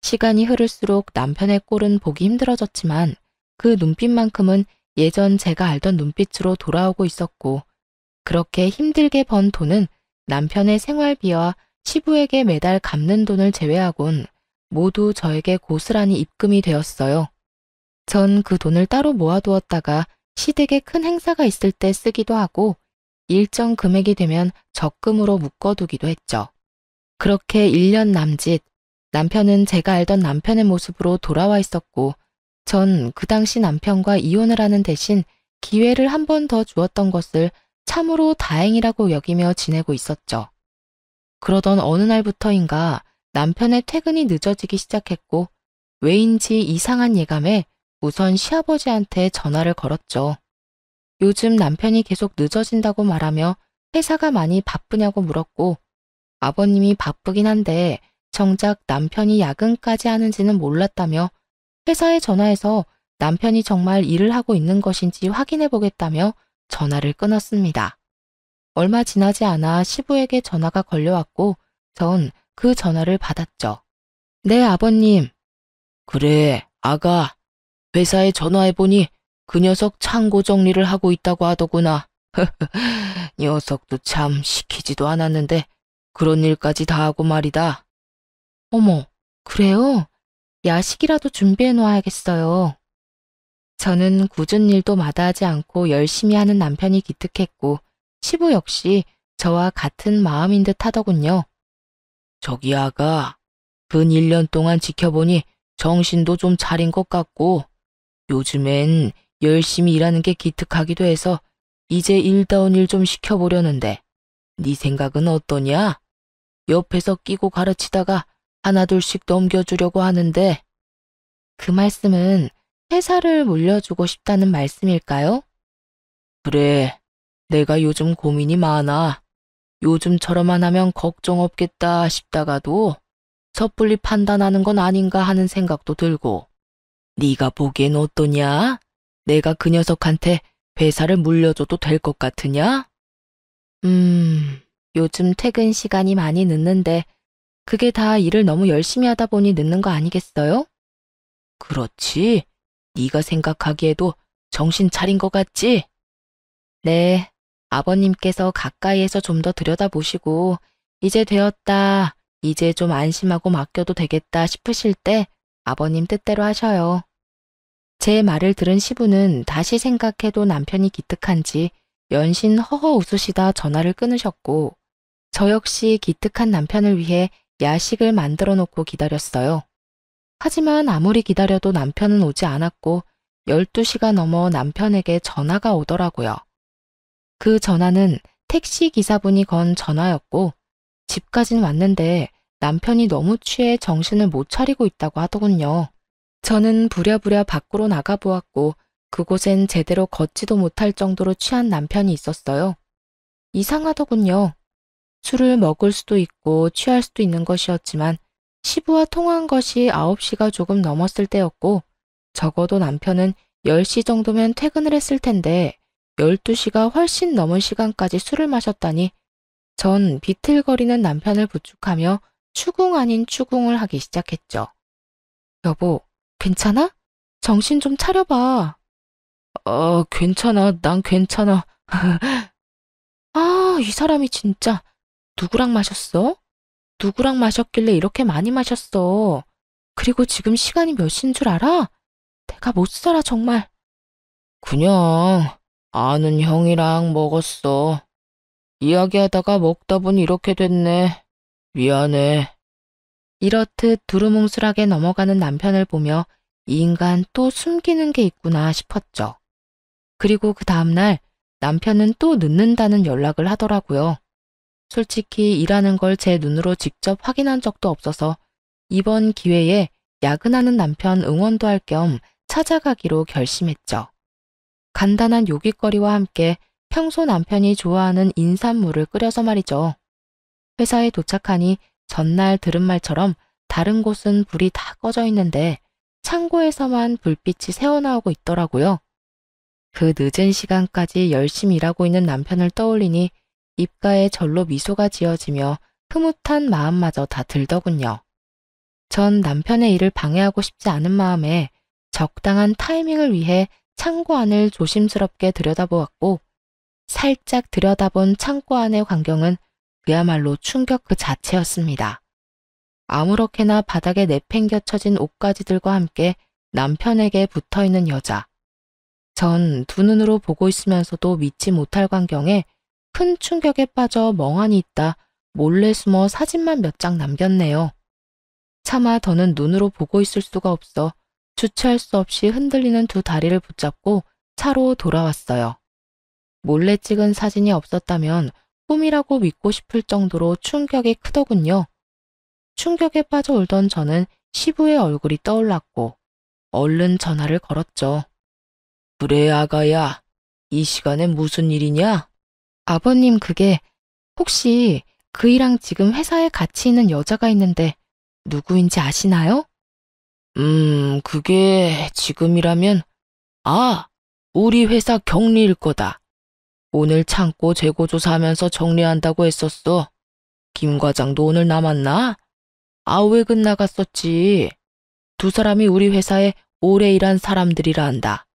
시간이 흐를수록 남편의 꼴은 보기 힘들어졌지만 그 눈빛만큼은 예전 제가 알던 눈빛으로 돌아오고 있었고 그렇게 힘들게 번 돈은 남편의 생활비와 시부에게 매달 갚는 돈을 제외하곤 모두 저에게 고스란히 입금이 되었어요. 전 그 돈을 따로 모아두었다가 시댁에 큰 행사가 있을 때 쓰기도 하고 일정 금액이 되면 적금으로 묶어두기도 했죠. 그렇게 1년 남짓 남편은 제가 알던 남편의 모습으로 돌아와 있었고 전 그 당시 남편과 이혼을 하는 대신 기회를 한 번 더 주었던 것을 참으로 다행이라고 여기며 지내고 있었죠. 그러던 어느 날부터인가 남편의 퇴근이 늦어지기 시작했고 왜인지 이상한 예감에 우선 시아버지한테 전화를 걸었죠. 요즘 남편이 계속 늦어진다고 말하며 회사가 많이 바쁘냐고 물었고 아버님이 바쁘긴 한데 정작 남편이 야근까지 하는지는 몰랐다며 회사에 전화해서 남편이 정말 일을 하고 있는 것인지 확인해 보겠다며 전화를 끊었습니다. 얼마 지나지 않아 시부에게 전화가 걸려왔고 전 그 전화를 받았죠. 네, 아버님. 그래, 아가. 회사에 전화해보니 그 녀석 창고 정리를 하고 있다고 하더구나. 녀석도 참 시키지도 않았는데 그런 일까지 다 하고 말이다. 어머, 그래요? 야식이라도 준비해 놓아야겠어요. 저는 굳은 일도 마다하지 않고 열심히 하는 남편이 기특했고 시부 역시 저와 같은 마음인 듯 하더군요. 저기 아가, 근 1년 동안 지켜보니 정신도 좀 차린 것 같고 요즘엔 열심히 일하는 게 기특하기도 해서 이제 일다운 일 좀 시켜보려는데 네 생각은 어떠냐? 옆에서 끼고 가르치다가 하나둘씩 넘겨주려고 하는데 그 말씀은 회사를 물려주고 싶다는 말씀일까요? 그래, 내가 요즘 고민이 많아. 요즘처럼만 하면 걱정 없겠다 싶다가도 섣불리 판단하는 건 아닌가 하는 생각도 들고. 네가 보기엔 어떠냐? 내가 그 녀석한테 회사를 물려줘도 될 것 같으냐? 요즘 퇴근 시간이 많이 늦는데 그게 다 일을 너무 열심히 하다 보니 늦는 거 아니겠어요? 그렇지. 네가 생각하기에도 정신 차린 것 같지? 네, 아버님께서 가까이에서 좀 더 들여다보시고 이제 되었다, 이제 좀 안심하고 맡겨도 되겠다 싶으실 때 아버님 뜻대로 하셔요. 제 말을 들은 시부는 다시 생각해도 남편이 기특한지 연신 허허 웃으시다 전화를 끊으셨고 저 역시 기특한 남편을 위해 야식을 만들어 놓고 기다렸어요. 하지만 아무리 기다려도 남편은 오지 않았고 12시가 넘어 남편에게 전화가 오더라고요. 그 전화는 택시 기사분이 건 전화였고 집까진 왔는데 남편이 너무 취해 정신을 못 차리고 있다고 하더군요. 저는 부랴부랴 밖으로 나가보았고 그곳엔 제대로 걷지도 못할 정도로 취한 남편이 있었어요. 이상하더군요. 술을 먹을 수도 있고 취할 수도 있는 것이었지만 시부와 통화한 것이 9시가 조금 넘었을 때였고 적어도 남편은 10시 정도면 퇴근을 했을 텐데 12시가 훨씬 넘은 시간까지 술을 마셨다니 전 비틀거리는 남편을 부축하며 추궁 아닌 추궁을 하기 시작했죠. 여보, 괜찮아? 정신 좀 차려봐. 괜찮아. 난 괜찮아. 아, 이 사람이 진짜 누구랑 마셨어? 누구랑 마셨길래 이렇게 많이 마셨어? 그리고 지금 시간이 몇 시인 줄 알아? 내가 못 살아, 정말. 그냥 아는 형이랑 먹었어. 이야기하다가 먹다 보니 이렇게 됐네. 미안해. 이렇듯 두루뭉술하게 넘어가는 남편을 보며 이 인간 또 숨기는 게 있구나 싶었죠. 그리고 그 다음날 남편은 또 늦는다는 연락을 하더라고요. 솔직히 일하는 걸 제 눈으로 직접 확인한 적도 없어서 이번 기회에 야근하는 남편 응원도 할 겸 찾아가기로 결심했죠. 간단한 요깃거리와 함께 평소 남편이 좋아하는 인삼물을 끓여서 말이죠. 회사에 도착하니 전날 들은 말처럼 다른 곳은 불이 다 꺼져 있는데 창고에서만 불빛이 새어나오고 있더라고요. 그 늦은 시간까지 열심히 일하고 있는 남편을 떠올리니 입가에 절로 미소가 지어지며 흐뭇한 마음마저 다 들더군요. 전 남편의 일을 방해하고 싶지 않은 마음에 적당한 타이밍을 위해 창고 안을 조심스럽게 들여다보았고 살짝 들여다본 창고 안의 광경은 그야말로 충격 그 자체였습니다. 아무렇게나 바닥에 내팽겨쳐진 옷가지들과 함께 남편에게 붙어있는 여자. 전 두 눈으로 보고 있으면서도 믿지 못할 광경에 큰 충격에 빠져 멍하니 있다 몰래 숨어 사진만 몇 장 남겼네요. 차마 더는 눈으로 보고 있을 수가 없어 주체할 수 없이 흔들리는 두 다리를 붙잡고 차로 돌아왔어요. 몰래 찍은 사진이 없었다면 꿈이라고 믿고 싶을 정도로 충격이 크더군요. 충격에 빠져 울던 저는 시부의 얼굴이 떠올랐고 얼른 전화를 걸었죠. 그래, 아가야. 이 시간에 무슨 일이냐? 아버님, 그게 혹시 그이랑 지금 회사에 같이 있는 여자가 있는데 누구인지 아시나요? 그게 지금이라면 우리 회사 경리일 거다. 오늘 창고 재고 조사하면서 정리한다고 했었어. 김 과장도 오늘 남았나? 외근 나갔었지. 두 사람이 우리 회사에 오래 일한 사람들이라 한다.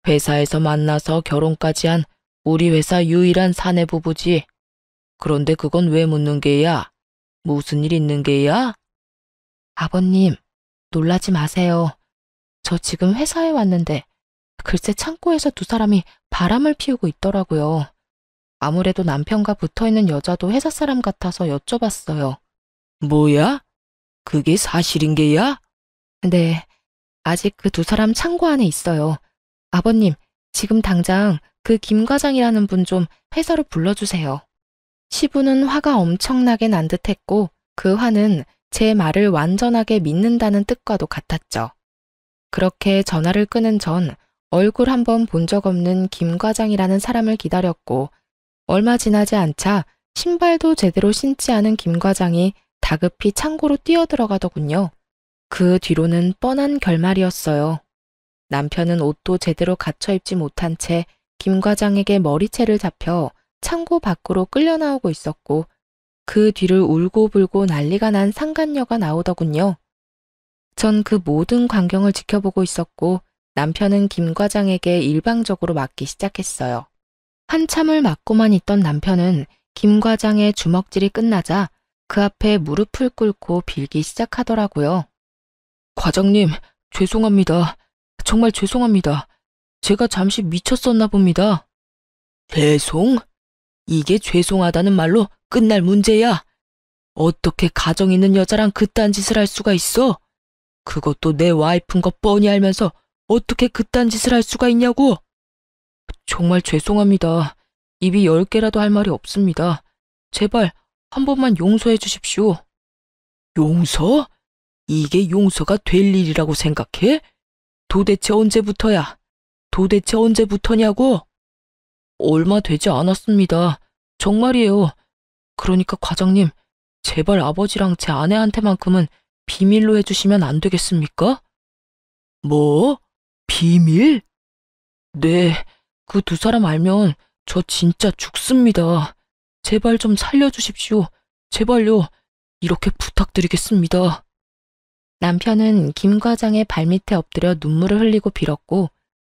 회사에서 만나서 결혼까지 한 우리 회사 유일한 사내 부부지. 그런데 그건 왜 묻는 게야? 무슨 일 있는 게야? 아버님, 놀라지 마세요. 저 지금 회사에 왔는데 글쎄 창고에서 두 사람이 바람을 피우고 있더라고요. 아무래도 남편과 붙어있는 여자도 회사 사람 같아서 여쭤봤어요. 뭐야? 그게 사실인 게야? 네, 아직 그 두 사람 창고 안에 있어요. 아버님, 지금 당장 그 김 과장이라는 분 좀 회사로 불러주세요. 시부는 화가 엄청나게 난 듯했고 그 화는 제 말을 완전하게 믿는다는 뜻과도 같았죠. 그렇게 전화를 끊은 전 얼굴 한번 본 적 없는 김 과장이라는 사람을 기다렸고 얼마 지나지 않자 신발도 제대로 신지 않은 김 과장이 다급히 창고로 뛰어들어가더군요. 그 뒤로는 뻔한 결말이었어요. 남편은 옷도 제대로 갖춰 입지 못한 채 김 과장에게 머리채를 잡혀 창고 밖으로 끌려 나오고 있었고 그 뒤를 울고불고 난리가 난 상간녀가 나오더군요. 전 그 모든 광경을 지켜보고 있었고 남편은 김 과장에게 일방적으로 맞기 시작했어요. 한참을 맞고만 있던 남편은 김 과장의 주먹질이 끝나자 그 앞에 무릎을 꿇고 빌기 시작하더라고요. 과장님, 죄송합니다. 정말 죄송합니다. 제가 잠시 미쳤었나 봅니다. 죄송? 이게 죄송하다는 말로 끝날 문제야. 어떻게 가정 있는 여자랑 그딴 짓을 할 수가 있어? 그것도 내 와이프인 거 뻔히 알면서 어떻게 그딴 짓을 할 수가 있냐고? 정말 죄송합니다. 입이 10개라도 할 말이 없습니다. 제발 한 번만 용서해 주십시오. 용서? 이게 용서가 될 일이라고 생각해? 도대체 언제부터야? 도대체 언제부터냐고? 얼마 되지 않았습니다. 정말이에요. 그러니까 과장님, 제발 아버지랑 제 아내한테만큼은 비밀로 해주시면 안 되겠습니까? 뭐? 비밀? 네, 그 두 사람 알면 저 진짜 죽습니다. 제발 좀 살려주십시오. 제발요. 이렇게 부탁드리겠습니다. 남편은 김 과장의 발밑에 엎드려 눈물을 흘리고 빌었고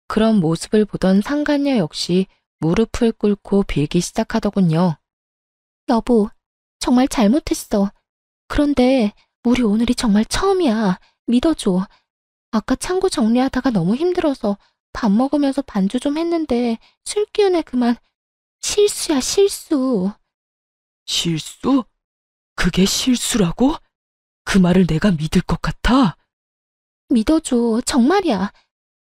그런 모습을 보던 상간녀 역시 무릎을 꿇고 빌기 시작하더군요. 여보, 정말 잘못했어. 그런데 우리 오늘이 정말 처음이야. 믿어줘. 아까 창고 정리하다가 너무 힘들어서 밥 먹으면서 반주 좀 했는데 술 기운에 그만. 실수야, 실수. 실수? 그게 실수라고? 그 말을 내가 믿을 것 같아? 믿어줘. 정말이야.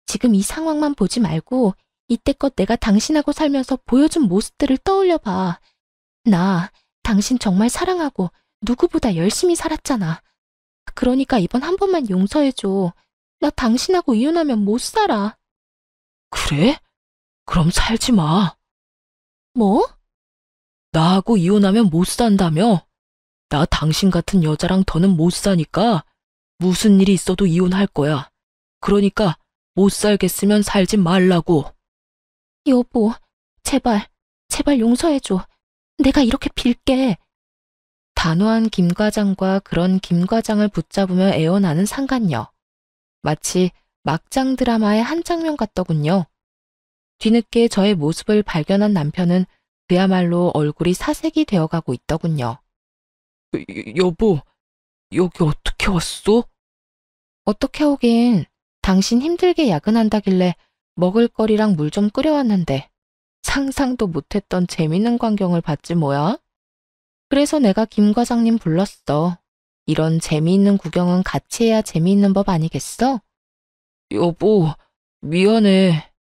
지금 이 상황만 보지 말고 이때껏 내가 당신하고 살면서 보여준 모습들을 떠올려봐. 나 당신 정말 사랑하고 누구보다 열심히 살았잖아. 그러니까 이번 한 번만 용서해줘. 나 당신하고 이혼하면 못 살아. 그래? 그럼 살지 마. 뭐? 나하고 이혼하면 못 산다며? 나 당신 같은 여자랑 더는 못 사니까 무슨 일이 있어도 이혼할 거야. 그러니까 못 살겠으면 살지 말라고. 여보, 제발, 제발 용서해줘. 내가 이렇게 빌게. 단호한 김 과장과 그런 김 과장을 붙잡으며 애원하는 상간녀. 마치 막장 드라마의 한 장면 같더군요. 뒤늦게 저의 모습을 발견한 남편은 그야말로 얼굴이 사색이 되어가고 있더군요. 여보, 여기 어떻게 왔어? 어떻게 오긴. 당신 힘들게 야근한다길래 먹을거리랑 물 좀 끓여왔는데 상상도 못했던 재밌는 광경을 봤지 뭐야? 그래서 내가 김 과장님 불렀어. 이런 재미있는 구경은 같이 해야 재미있는 법 아니겠어? 여보, 미안해.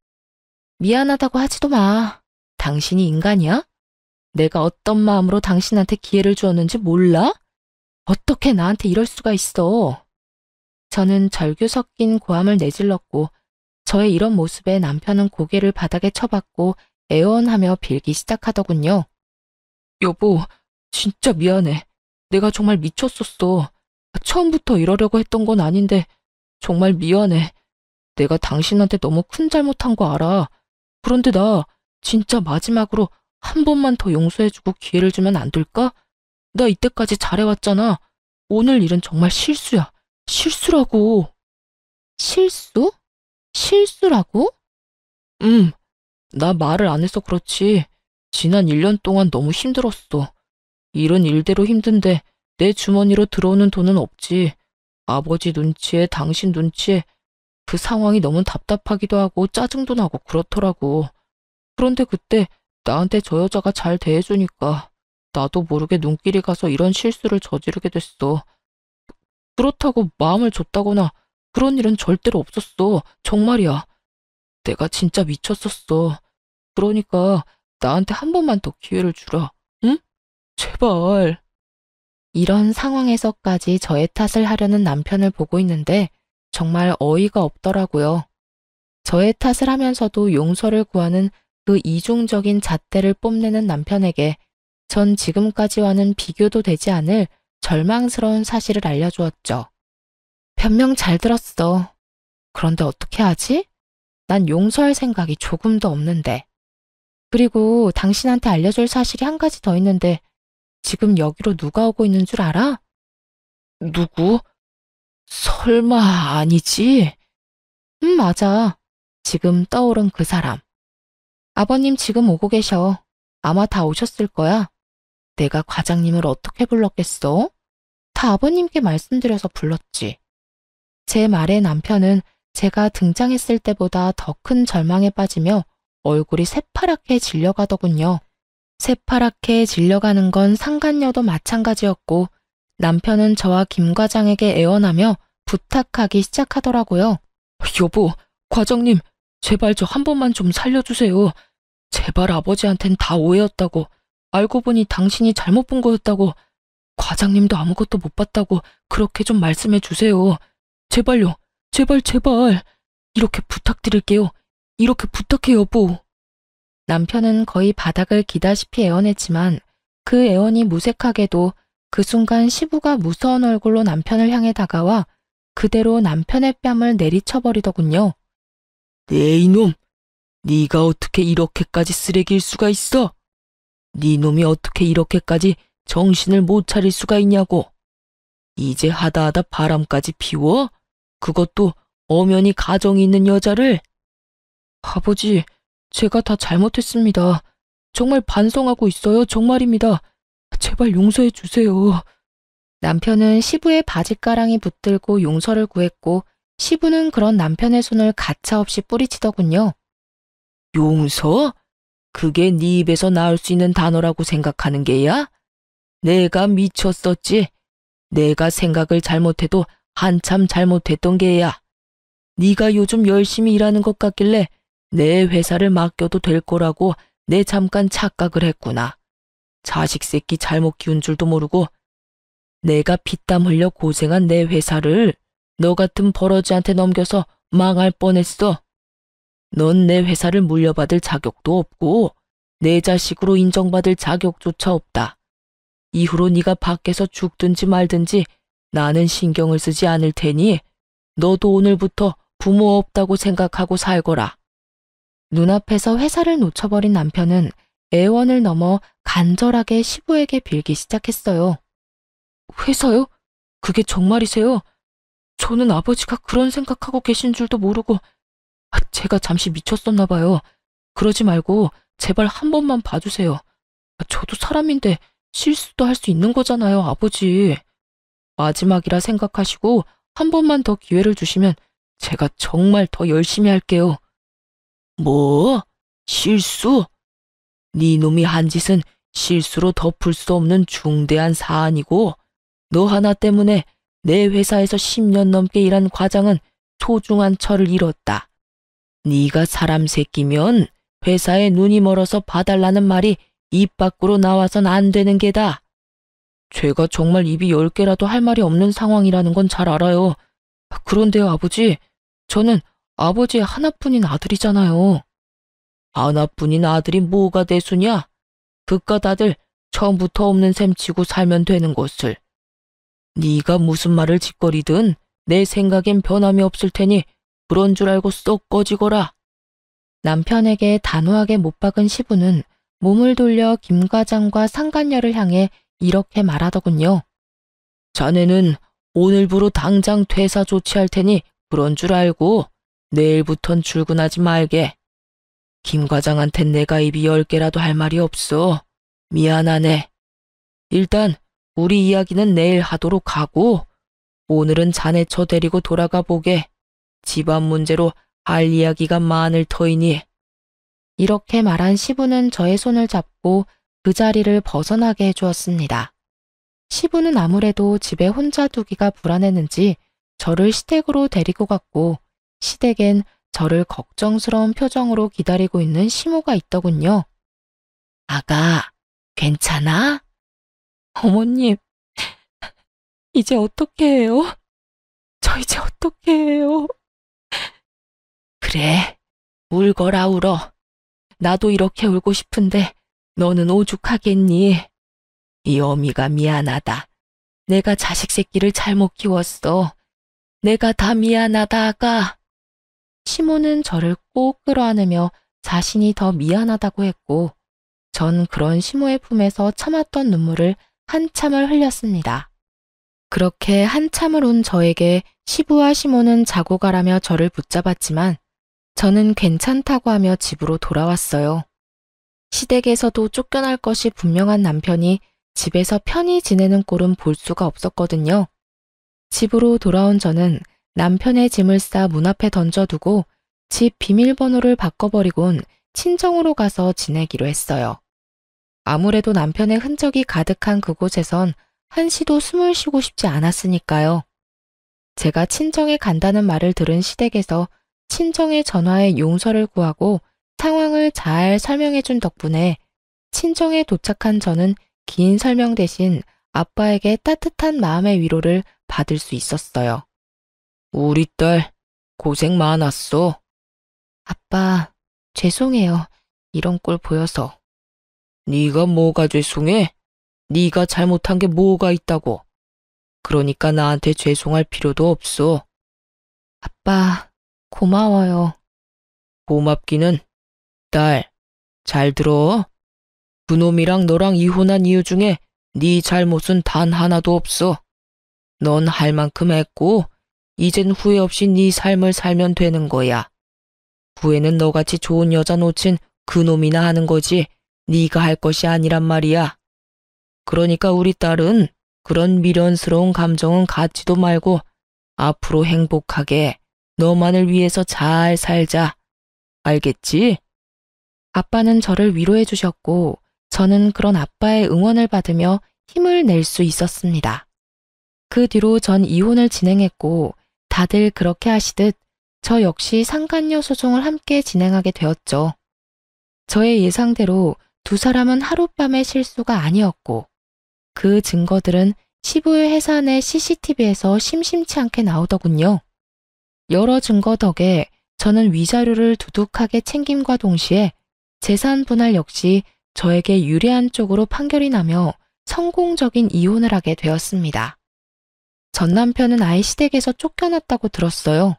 미안하다고 하지도 마. 당신이 인간이야? 내가 어떤 마음으로 당신한테 기회를 주었는지 몰라? 어떻게 나한테 이럴 수가 있어? 저는 절규 섞인 고함을 내질렀고 저의 이런 모습에 남편은 고개를 바닥에 쳐박고 애원하며 빌기 시작하더군요. 여보, 진짜 미안해. 내가 정말 미쳤었어. 처음부터 이러려고 했던 건 아닌데 정말 미안해. 내가 당신한테 너무 큰 잘못한 거 알아. 그런데 나 진짜 마지막으로 한 번만 더 용서해주고 기회를 주면 안 될까? 나 이때까지 잘해왔잖아. 오늘 일은 정말 실수야. 실수라고. 실수? 실수라고? 나 말을 안 해서 그렇지. 지난 1년 동안 너무 힘들었어. 일은 일대로 힘든데 내 주머니로 들어오는 돈은 없지. 아버지 눈치에 당신 눈치에 그 상황이 너무 답답하기도 하고 짜증도 나고 그렇더라고. 그런데 그때 나한테 저 여자가 잘 대해주니까 나도 모르게 눈길이 가서 이런 실수를 저지르게 됐어. 그렇다고 마음을 줬다거나 그런 일은 절대로 없었어. 정말이야. 내가 진짜 미쳤었어. 그러니까 나한테 한 번만 더 기회를 주라. 응? 제발. 이런 상황에서까지 저의 탓을 하려는 남편을 보고 있는데 정말 어이가 없더라고요. 저의 탓을 하면서도 용서를 구하는 그 이중적인 잣대를 뽐내는 남편에게 전 지금까지와는 비교도 되지 않을 절망스러운 사실을 알려주었죠. 변명 잘 들었어. 그런데 어떻게 하지? 난 용서할 생각이 조금도 없는데. 그리고 당신한테 알려줄 사실이 한 가지 더 있는데 지금 여기로 누가 오고 있는 줄 알아? 누구? 설마 아니지? 맞아. 지금 떠오른 그 사람. 아버님 지금 오고 계셔. 아마 다 오셨을 거야. 내가 과장님을 어떻게 불렀겠어? 다 아버님께 말씀드려서 불렀지. 제 말에 남편은 제가 등장했을 때보다 더 큰 절망에 빠지며 얼굴이 새파랗게 질려가더군요. 새파랗게 질려가는 건 상간녀도 마찬가지였고 남편은 저와 김 과장에게 애원하며 부탁하기 시작하더라고요. 여보, 과장님, 제발 저 한 번만 좀 살려주세요. 제발 아버지한텐 다 오해였다고. 알고 보니 당신이 잘못 본 거였다고. 과장님도 아무것도 못 봤다고 그렇게 좀 말씀해 주세요. 제발요. 제발. 이렇게 부탁드릴게요. 이렇게 부탁해 여보. 남편은 거의 바닥을 기다시피 애원했지만 그 애원이 무색하게도 그 순간 시부가 무서운 얼굴로 남편을 향해 다가와 그대로 남편의 뺨을 내리쳐버리더군요. 네 이놈, 네가 어떻게 이렇게까지 쓰레기일 수가 있어? 네 놈이 어떻게 이렇게까지 정신을 못 차릴 수가 있냐고. 이제 하다하다 바람까지 피워? 그것도 엄연히 가정이 있는 여자를? 아버지, 제가 다 잘못했습니다. 정말 반성하고 있어요. 정말입니다. 제발 용서해 주세요. 남편은 시부의 바짓가랑이 붙들고 용서를 구했고 시부는 그런 남편의 손을 가차없이 뿌리치더군요. 용서? 그게 네 입에서 나올 수 있는 단어라고 생각하는 게야? 내가 미쳤었지. 내가 생각을 잘못해도 한참 잘못했던 게야. 네가 요즘 열심히 일하는 것 같길래 내 회사를 맡겨도 될 거라고 내 잠깐 착각을 했구나. 자식 새끼 잘못 키운 줄도 모르고 내가 피땀 흘려 고생한 내 회사를 너 같은 버러지한테 넘겨서 망할 뻔했어. 넌 내 회사를 물려받을 자격도 없고 내 자식으로 인정받을 자격조차 없다. 이후로 네가 밖에서 죽든지 말든지 나는 신경을 쓰지 않을 테니 너도 오늘부터 부모 없다고 생각하고 살거라. 눈앞에서 회사를 놓쳐버린 남편은 애원을 넘어 간절하게 시부에게 빌기 시작했어요. 회사요? 그게 정말이세요? 저는 아버지가 그런 생각하고 계신 줄도 모르고 제가 잠시 미쳤었나 봐요. 그러지 말고 제발 한 번만 봐주세요. 저도 사람인데 실수도 할 수 있는 거잖아요, 아버지. 마지막이라 생각하시고 한 번만 더 기회를 주시면 제가 정말 더 열심히 할게요. 뭐? 실수? 네 놈이 한 짓은 실수로 덮을 수 없는 중대한 사안이고 너 하나 때문에 내 회사에서 10년 넘게 일한 과장은 소중한 철을 잃었다. 네가 사람 새끼면 회사에 눈이 멀어서 봐달라는 말이 입 밖으로 나와선 안 되는 게다. 제가 정말 입이 10개라도 할 말이 없는 상황이라는 건 잘 알아요. 그런데요, 아버지. 저는 아버지의 하나뿐인 아들이잖아요. 하나뿐인 아들이 뭐가 대수냐? 그깟 아들 처음부터 없는 셈 치고 살면 되는 것을. 네가 무슨 말을 짓거리든 내 생각엔 변함이 없을 테니 그런 줄 알고 쏙 꺼지거라. 남편에게 단호하게 못 박은 시부는 몸을 돌려 김 과장과 상간녀를 향해 이렇게 말하더군요. 자네는 오늘부로 당장 퇴사 조치할 테니 그런 줄 알고 내일부턴 출근하지 말게. 김 과장한텐 내가 입이 10개라도 할 말이 없어. 미안하네. 일단 우리 이야기는 내일 하도록 하고 오늘은 자네처 데리고 돌아가 보게. 집안 문제로 할 이야기가 많을 터이니. 이렇게 말한 시부는 저의 손을 잡고 그 자리를 벗어나게 해주었습니다. 시부는 아무래도 집에 혼자 두기가 불안했는지 저를 시댁으로 데리고 갔고 시댁엔 저를 걱정스러운 표정으로 기다리고 있는 시모가 있더군요. 아가, 괜찮아? 어머님, 이제 어떻게 해요? 저 이제 어떻게 해요? 그래, 울거라 울어. 나도 이렇게 울고 싶은데 너는 오죽하겠니? 이 어미가 미안하다. 내가 자식 새끼를 잘못 키웠어. 내가 다 미안하다, 아가. 시모는 저를 꼭 끌어안으며 자신이 더 미안하다고 했고, 전 그런 시모의 품에서 참았던 눈물을 한참을 흘렸습니다. 그렇게 한참을 온 저에게 시부와 시모는 자고 가라며 저를 붙잡았지만 저는 괜찮다고 하며 집으로 돌아왔어요. 시댁에서도 쫓겨날 것이 분명한 남편이 집에서 편히 지내는 꼴은 볼 수가 없었거든요. 집으로 돌아온 저는 남편의 짐을 싸 문 앞에 던져두고 집 비밀번호를 바꿔버리곤 친정으로 가서 지내기로 했어요. 아무래도 남편의 흔적이 가득한 그곳에선 한시도 숨을 쉬고 싶지 않았으니까요. 제가 친정에 간다는 말을 들은 시댁에서 친정의 전화에 용서를 구하고 상황을 잘 설명해준 덕분에 친정에 도착한 저는 긴 설명 대신 아빠에게 따뜻한 마음의 위로를 받을 수 있었어요. 우리 딸 고생 많았어. 아빠, 죄송해요. 이런 꼴 보여서. 네가 뭐가 죄송해? 네가 잘못한 게 뭐가 있다고. 그러니까 나한테 죄송할 필요도 없어. 아빠, 고마워요. 고맙기는. 딸, 잘 들어. 그놈이랑 너랑 이혼한 이유 중에 네 잘못은 단 하나도 없어. 넌 할 만큼 했고 이젠 후회 없이 네 삶을 살면 되는 거야. 후회는 너같이 좋은 여자 놓친 그놈이나 하는 거지 네가 할 것이 아니란 말이야. 그러니까 우리 딸은 그런 미련스러운 감정은 갖지도 말고 앞으로 행복하게 너만을 위해서 잘 살자. 알겠지? 아빠는 저를 위로해 주셨고 저는 그런 아빠의 응원을 받으며 힘을 낼 수 있었습니다. 그 뒤로 전 이혼을 진행했고 다들 그렇게 하시듯 저 역시 상간녀 소송을 함께 진행하게 되었죠. 저의 예상대로 두 사람은 하룻밤의 실수가 아니었고 그 증거들은 시부의 회사 내 CCTV에서 심심치 않게 나오더군요. 여러 증거 덕에 저는 위자료를 두둑하게 챙김과 동시에 재산 분할 역시 저에게 유리한 쪽으로 판결이 나며 성공적인 이혼을 하게 되었습니다. 전 남편은 아예 시댁에서 쫓겨났다고 들었어요.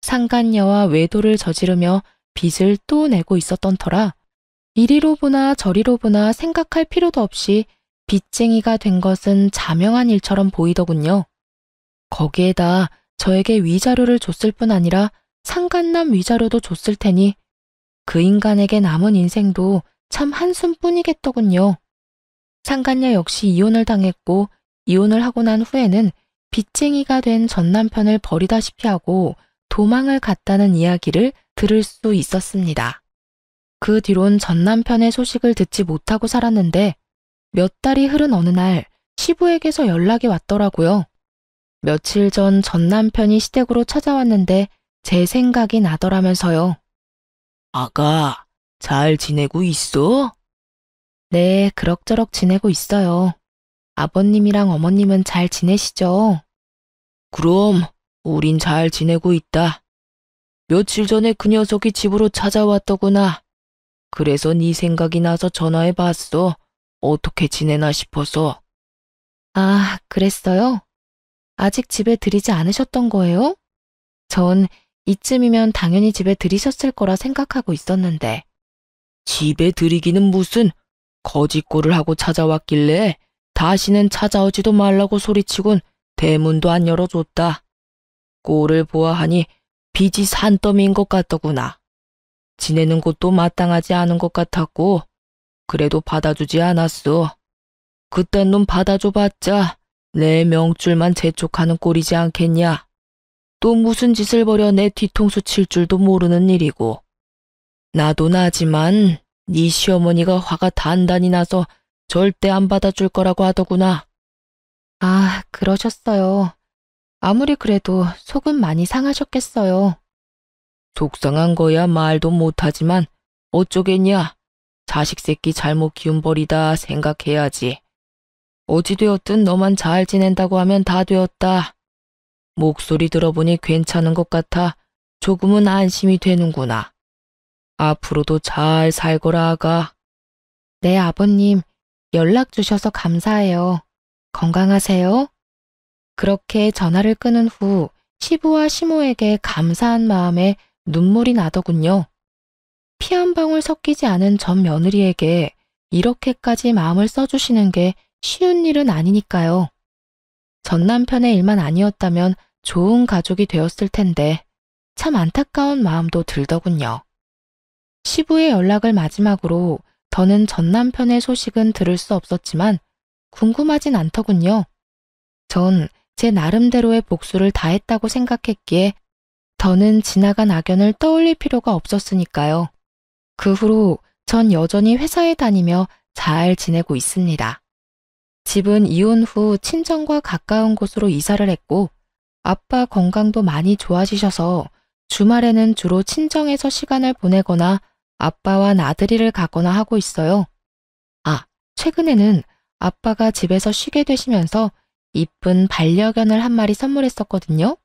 상간녀와 외도를 저지르며 빚을 또 내고 있었던 터라 이리로 보나 저리로 보나 생각할 필요도 없이 빚쟁이가 된 것은 자명한 일처럼 보이더군요. 거기에다 저에게 위자료를 줬을 뿐 아니라 상간남 위자료도 줬을 테니 그 인간에게 남은 인생도 참 한숨뿐이겠더군요. 상간녀 역시 이혼을 당했고 이혼을 하고 난 후에는 빚쟁이가 된 전 남편을 버리다시피 하고 도망을 갔다는 이야기를 들을 수 있었습니다. 그 뒤론 전 남편의 소식을 듣지 못하고 살았는데 몇 달이 흐른 어느 날 시부에게서 연락이 왔더라고요. 며칠 전 전 남편이 시댁으로 찾아왔는데 제 생각이 나더라면서요. 아가, 잘 지내고 있어? 네, 그럭저럭 지내고 있어요. 아버님이랑 어머님은 잘 지내시죠? 그럼 우린 잘 지내고 있다. 며칠 전에 그 녀석이 집으로 찾아왔더구나. 그래서 네 생각이 나서 전화해봤어. 어떻게 지내나 싶어서. 아, 그랬어요? 아직 집에 들이지 않으셨던 거예요? 전 이쯤이면 당연히 집에 들이셨을 거라 생각하고 있었는데. 집에 들이기는 무슨 거짓골을 하고 찾아왔길래 다시는 찾아오지도 말라고 소리치곤 대문도 안 열어줬다. 꼴을 보아하니 빚이 산더미인 것 같더구나. 지내는 곳도 마땅하지 않은 것 같았고 그래도 받아주지 않았어. 그딴 놈 받아줘봤자 내 명줄만 재촉하는 꼴이지 않겠냐. 또 무슨 짓을 벌여 내 뒤통수 칠 줄도 모르는 일이고. 나도 나지만 네 시어머니가 화가 단단히 나서 절대 안 받아줄 거라고 하더구나. 아, 그러셨어요. 아무리 그래도 속은 많이 상하셨겠어요. 속상한 거야 말도 못하지만 어쩌겠냐. 자식 새끼 잘못 키운 벌이다 생각해야지. 어찌되었든 너만 잘 지낸다고 하면 다 되었다. 목소리 들어보니 괜찮은 것 같아 조금은 안심이 되는구나. 앞으로도 잘 살거라 아가. 네, 아버님. 연락 주셔서 감사해요. 건강하세요. 그렇게 전화를 끊은 후 시부와 시모에게 감사한 마음에 눈물이 나더군요. 피 한 방울 섞이지 않은 전 며느리에게 이렇게까지 마음을 써주시는 게 쉬운 일은 아니니까요. 전 남편의 일만 아니었다면 좋은 가족이 되었을 텐데 참 안타까운 마음도 들더군요. 시부의 연락을 마지막으로 더는 전 남편의 소식은 들을 수 없었지만 궁금하진 않더군요. 전 제 나름대로의 복수를 다했다고 생각했기에 더는 지나간 악연을 떠올릴 필요가 없었으니까요. 그 후로 전 여전히 회사에 다니며 잘 지내고 있습니다. 집은 이혼 후 친정과 가까운 곳으로 이사를 했고 아빠 건강도 많이 좋아지셔서 주말에는 주로 친정에서 시간을 보내거나 아빠와 나들이를 가거나 하고 있어요. 아, 최근에는 아빠가 집에서 쉬게 되시면서 이쁜 반려견을 한 마리 선물했었거든요.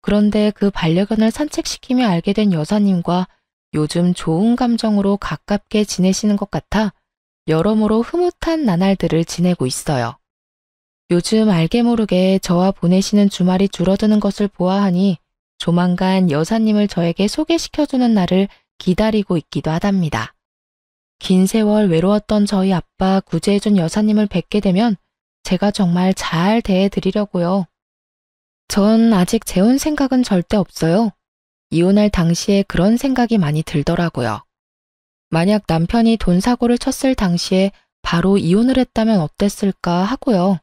그런데 그 반려견을 산책시키며 알게 된 여사님과 요즘 좋은 감정으로 가깝게 지내시는 것 같아 여러모로 흐뭇한 나날들을 지내고 있어요. 요즘 알게 모르게 저와 보내시는 주말이 줄어드는 것을 보아하니 조만간 여사님을 저에게 소개시켜주는 날을 기다리고 있기도 하답니다. 긴 세월 외로웠던 저희 아빠 구제해준 여사님을 뵙게 되면 제가 정말 잘 대해드리려고요. 전 아직 재혼 생각은 절대 없어요. 이혼할 당시에 그런 생각이 많이 들더라고요. 만약 남편이 돈 사고를 쳤을 당시에 바로 이혼을 했다면 어땠을까 하고요.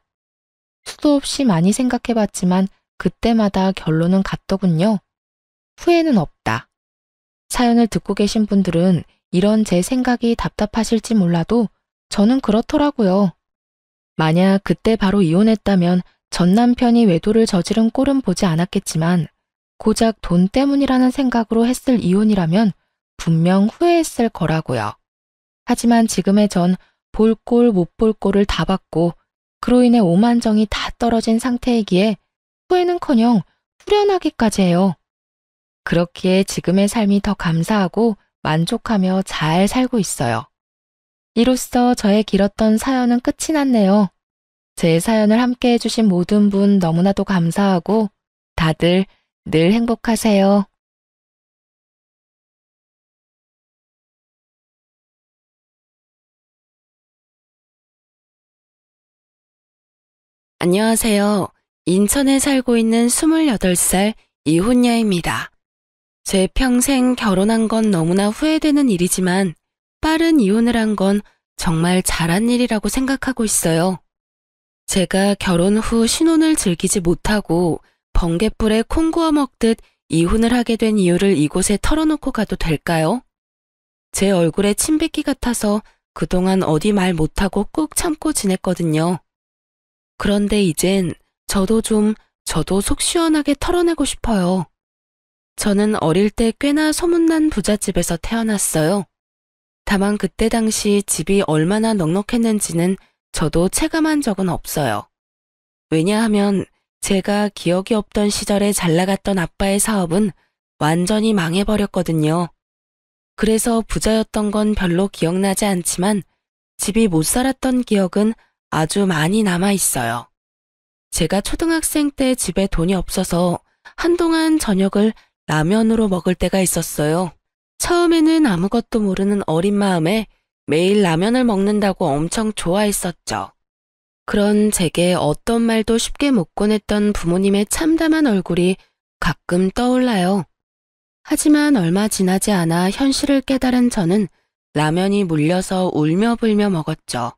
수도 없이 많이 생각해봤지만 그때마다 결론은 같더군요. 후회는 없다. 사연을 듣고 계신 분들은 이런 제 생각이 답답하실지 몰라도 저는 그렇더라고요. 만약 그때 바로 이혼했다면 전 남편이 외도를 저지른 꼴은 보지 않았겠지만 고작 돈 때문이라는 생각으로 했을 이혼이라면 분명 후회했을 거라고요. 하지만 지금의 전 볼 꼴 못 볼 꼴을 다 봤고 그로 인해 오만정이 다 떨어진 상태이기에 후회는커녕 후련하기까지 해요. 그렇기에 지금의 삶이 더 감사하고 만족하며 잘 살고 있어요. 이로써 저의 길었던 사연은 끝이 났네요. 제 사연을 함께 해주신 모든 분 너무나도 감사하고 다들 늘 행복하세요. 안녕하세요. 인천에 살고 있는 28살 이혼녀입니다. 제 평생 결혼한 건 너무나 후회되는 일이지만 빠른 이혼을 한 건 정말 잘한 일이라고 생각하고 있어요. 제가 결혼 후 신혼을 즐기지 못하고 번갯불에 콩 구워 먹듯 이혼을 하게 된 이유를 이곳에 털어놓고 가도 될까요? 제 얼굴에 침 뱉기 같아서 그동안 어디 말 못하고 꾹 참고 지냈거든요. 그런데 이젠 저도 속 시원하게 털어내고 싶어요. 저는 어릴 때 꽤나 소문난 부잣집에서 태어났어요. 다만 그때 당시 집이 얼마나 넉넉했는지는 저도 체감한 적은 없어요. 왜냐하면 제가 기억이 없던 시절에 잘 나갔던 아빠의 사업은 완전히 망해버렸거든요. 그래서 부자였던 건 별로 기억나지 않지만 집이 못 살았던 기억은 아주 많이 남아있어요. 제가 초등학생 때 집에 돈이 없어서 한동안 저녁을 라면으로 먹을 때가 있었어요. 처음에는 아무것도 모르는 어린 마음에 매일 라면을 먹는다고 엄청 좋아했었죠. 그런 제게 어떤 말도 쉽게 못 꺼냈던 부모님의 참담한 얼굴이 가끔 떠올라요. 하지만 얼마 지나지 않아 현실을 깨달은 저는 라면이 물려서 울며 불며 먹었죠.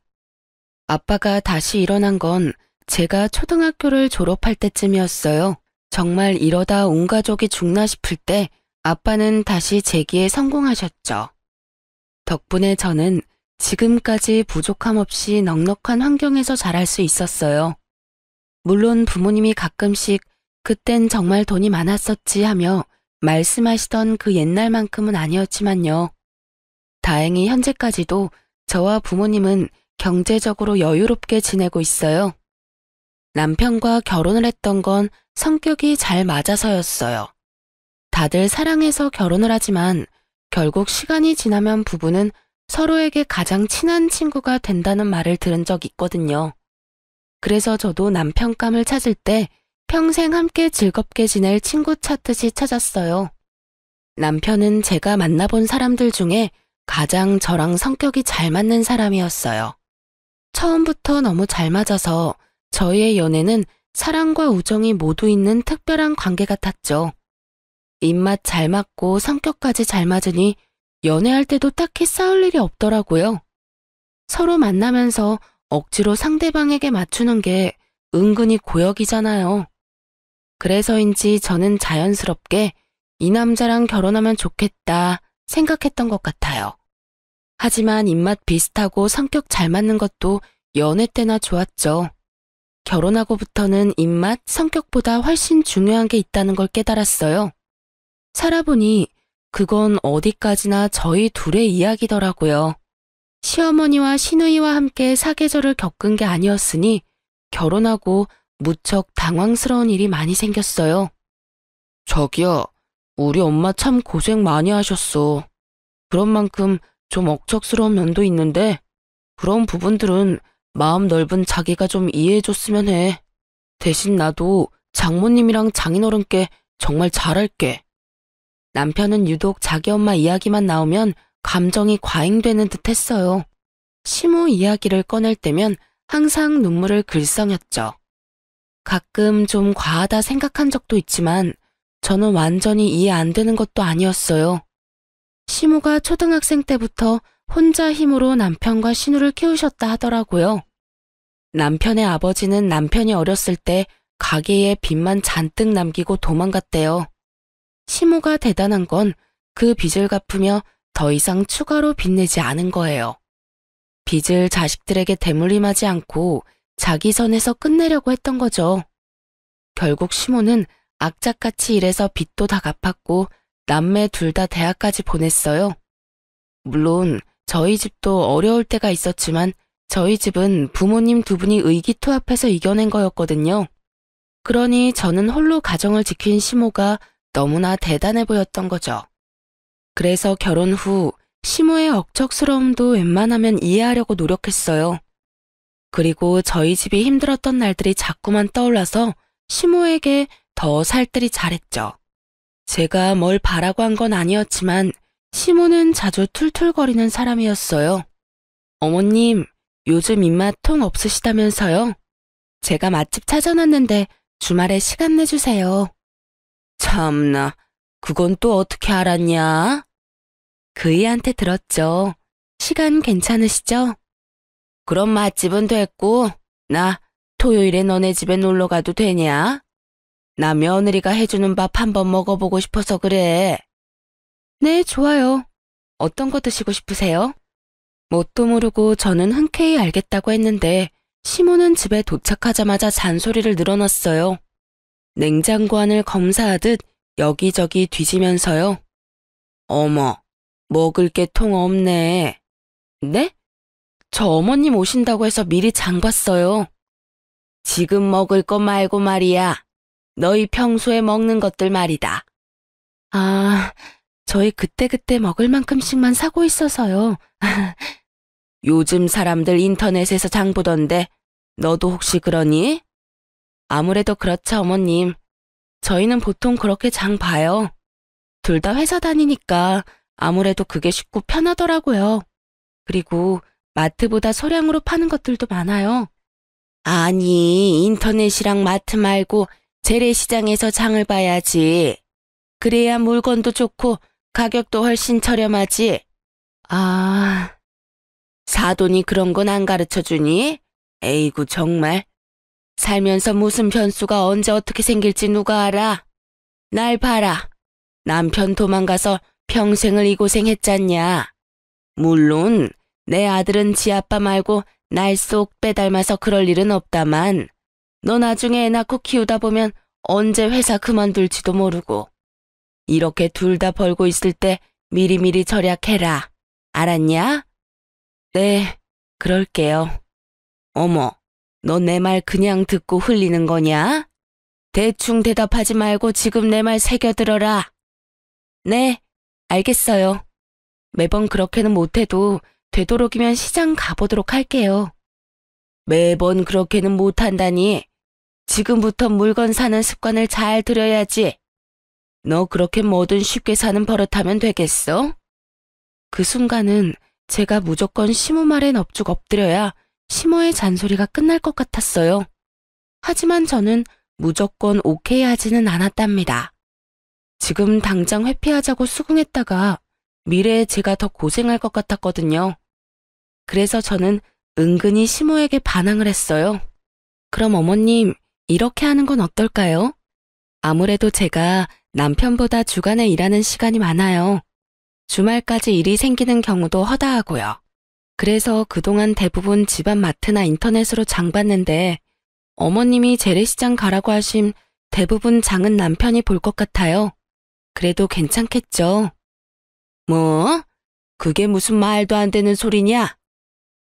아빠가 다시 일어난 건 제가 초등학교를 졸업할 때쯤이었어요. 정말 이러다 온 가족이 죽나 싶을 때 아빠는 다시 재기에 성공하셨죠. 덕분에 저는 지금까지 부족함 없이 넉넉한 환경에서 자랄 수 있었어요. 물론 부모님이 가끔씩 그땐 정말 돈이 많았었지 하며 말씀하시던 그 옛날만큼은 아니었지만요. 다행히 현재까지도 저와 부모님은 경제적으로 여유롭게 지내고 있어요. 남편과 결혼을 했던 건 성격이 잘 맞아서였어요. 다들 사랑해서 결혼을 하지만 결국 시간이 지나면 부부는 서로에게 가장 친한 친구가 된다는 말을 들은 적 있거든요. 그래서 저도 남편감을 찾을 때 평생 함께 즐겁게 지낼 친구 찾듯이 찾았어요. 남편은 제가 만나본 사람들 중에 가장 저랑 성격이 잘 맞는 사람이었어요. 처음부터 너무 잘 맞아서 저희의 연애는 사랑과 우정이 모두 있는 특별한 관계 같았죠. 입맛 잘 맞고 성격까지 잘 맞으니 연애할 때도 딱히 싸울 일이 없더라고요. 서로 만나면서 억지로 상대방에게 맞추는 게 은근히 고역이잖아요. 그래서인지 저는 자연스럽게 이 남자랑 결혼하면 좋겠다 생각했던 것 같아요. 하지만 입맛 비슷하고 성격 잘 맞는 것도 연애 때나 좋았죠. 결혼하고부터는 입맛, 성격보다 훨씬 중요한 게 있다는 걸 깨달았어요. 살아보니 그건 어디까지나 저희 둘의 이야기더라고요. 시어머니와 시누이와 함께 사계절을 겪은 게 아니었으니 결혼하고 무척 당황스러운 일이 많이 생겼어요. 자기야, 우리 엄마 참 고생 많이 하셨어. 그런 만큼 좀 억척스러운 면도 있는데 그런 부분들은 마음 넓은 자기가 좀 이해해줬으면 해. 대신 나도 장모님이랑 장인어른께 정말 잘할게. 남편은 유독 자기 엄마 이야기만 나오면 감정이 과잉되는 듯 했어요. 시모 이야기를 꺼낼 때면 항상 눈물을 글썽였죠. 가끔 좀 과하다 생각한 적도 있지만 저는 완전히 이해 안 되는 것도 아니었어요. 시모가 초등학생 때부터 혼자 힘으로 남편과 신우를 키우셨다 하더라고요. 남편의 아버지는 남편이 어렸을 때 가게에 빚만 잔뜩 남기고 도망갔대요. 시모가 대단한 건 그 빚을 갚으며 더 이상 추가로 빚내지 않은 거예요. 빚을 자식들에게 대물림하지 않고 자기 선에서 끝내려고 했던 거죠. 결국 시모는 악착같이 일해서 빚도 다 갚았고 남매 둘 다 대학까지 보냈어요. 물론 저희 집도 어려울 때가 있었지만 저희 집은 부모님 두 분이 의기투합해서 이겨낸 거였거든요. 그러니 저는 홀로 가정을 지킨 시모가 너무나 대단해 보였던 거죠. 그래서 결혼 후 시모의 억척스러움도 웬만하면 이해하려고 노력했어요. 그리고 저희 집이 힘들었던 날들이 자꾸만 떠올라서 시모에게 더 살뜰히 잘했죠. 제가 뭘 바라고 한 건 아니었지만 시모는 자주 툴툴거리는 사람이었어요. 어머님, 요즘 입맛 통 없으시다면서요? 제가 맛집 찾아놨는데 주말에 시간 내주세요. 참나, 그건 또 어떻게 알았냐? 그이한테 들었죠. 시간 괜찮으시죠? 그럼 맛집은 됐고, 나 토요일에 너네 집에 놀러 가도 되냐? 나 며느리가 해주는 밥 한번 먹어보고 싶어서 그래. 네, 좋아요. 어떤 거 드시고 싶으세요? 뭣도 모르고 저는 흔쾌히 알겠다고 했는데 시모는 집에 도착하자마자 잔소리를 늘어놨어요. 냉장고 안을 검사하듯 여기저기 뒤지면서요. 어머, 먹을 게 통 없네. 네? 저 어머님 오신다고 해서 미리 장 봤어요. 지금 먹을 거 말고 말이야. 너희 평소에 먹는 것들 말이다. 아, 저희 그때그때 먹을 만큼씩만 사고 있어서요. 요즘 사람들 인터넷에서 장 보던데 너도 혹시 그러니? 아무래도 그렇죠, 어머님. 저희는 보통 그렇게 장 봐요. 둘 다 회사 다니니까 아무래도 그게 쉽고 편하더라고요. 그리고 마트보다 소량으로 파는 것들도 많아요. 아니, 인터넷이랑 마트 말고 재래시장에서 장을 봐야지. 그래야 물건도 좋고 가격도 훨씬 저렴하지. 아, 사돈이 그런 건 안 가르쳐주니? 에이구 정말. 살면서 무슨 변수가 언제 어떻게 생길지 누가 알아? 날 봐라. 남편 도망가서 평생을 이 고생했잖냐. 물론 내 아들은 지 아빠 말고 날 쏙 빼닮아서 그럴 일은 없다만 너 나중에 애 낳고 키우다 보면 언제 회사 그만둘지도 모르고. 이렇게 둘 다 벌고 있을 때 미리미리 절약해라. 알았냐? 네, 그럴게요. 어머, 너 내 말 그냥 듣고 흘리는 거냐? 대충 대답하지 말고 지금 내 말 새겨들어라. 네, 알겠어요. 매번 그렇게는 못해도 되도록이면 시장 가보도록 할게요. 매번 그렇게는 못한다니. 지금부터 물건 사는 습관을 잘 들여야지. 너 그렇게 뭐든 쉽게 사는 버릇하면 되겠어? 그 순간은 제가 무조건 시모 말에 넙죽 엎드려야 시모의 잔소리가 끝날 것 같았어요. 하지만 저는 무조건 오케이 하지는 않았답니다. 지금 당장 회피하자고 수긍했다가 미래에 제가 더 고생할 것 같았거든요. 그래서 저는 은근히 시모에게 반항을 했어요. 그럼 어머님, 이렇게 하는 건 어떨까요? 아무래도 제가 남편보다 주간에 일하는 시간이 많아요. 주말까지 일이 생기는 경우도 허다하고요. 그래서 그동안 대부분 집안 마트나 인터넷으로 장 봤는데 어머님이 재래시장 가라고 하심 대부분 장은 남편이 볼 것 같아요. 그래도 괜찮겠죠? 뭐? 그게 무슨 말도 안 되는 소리냐?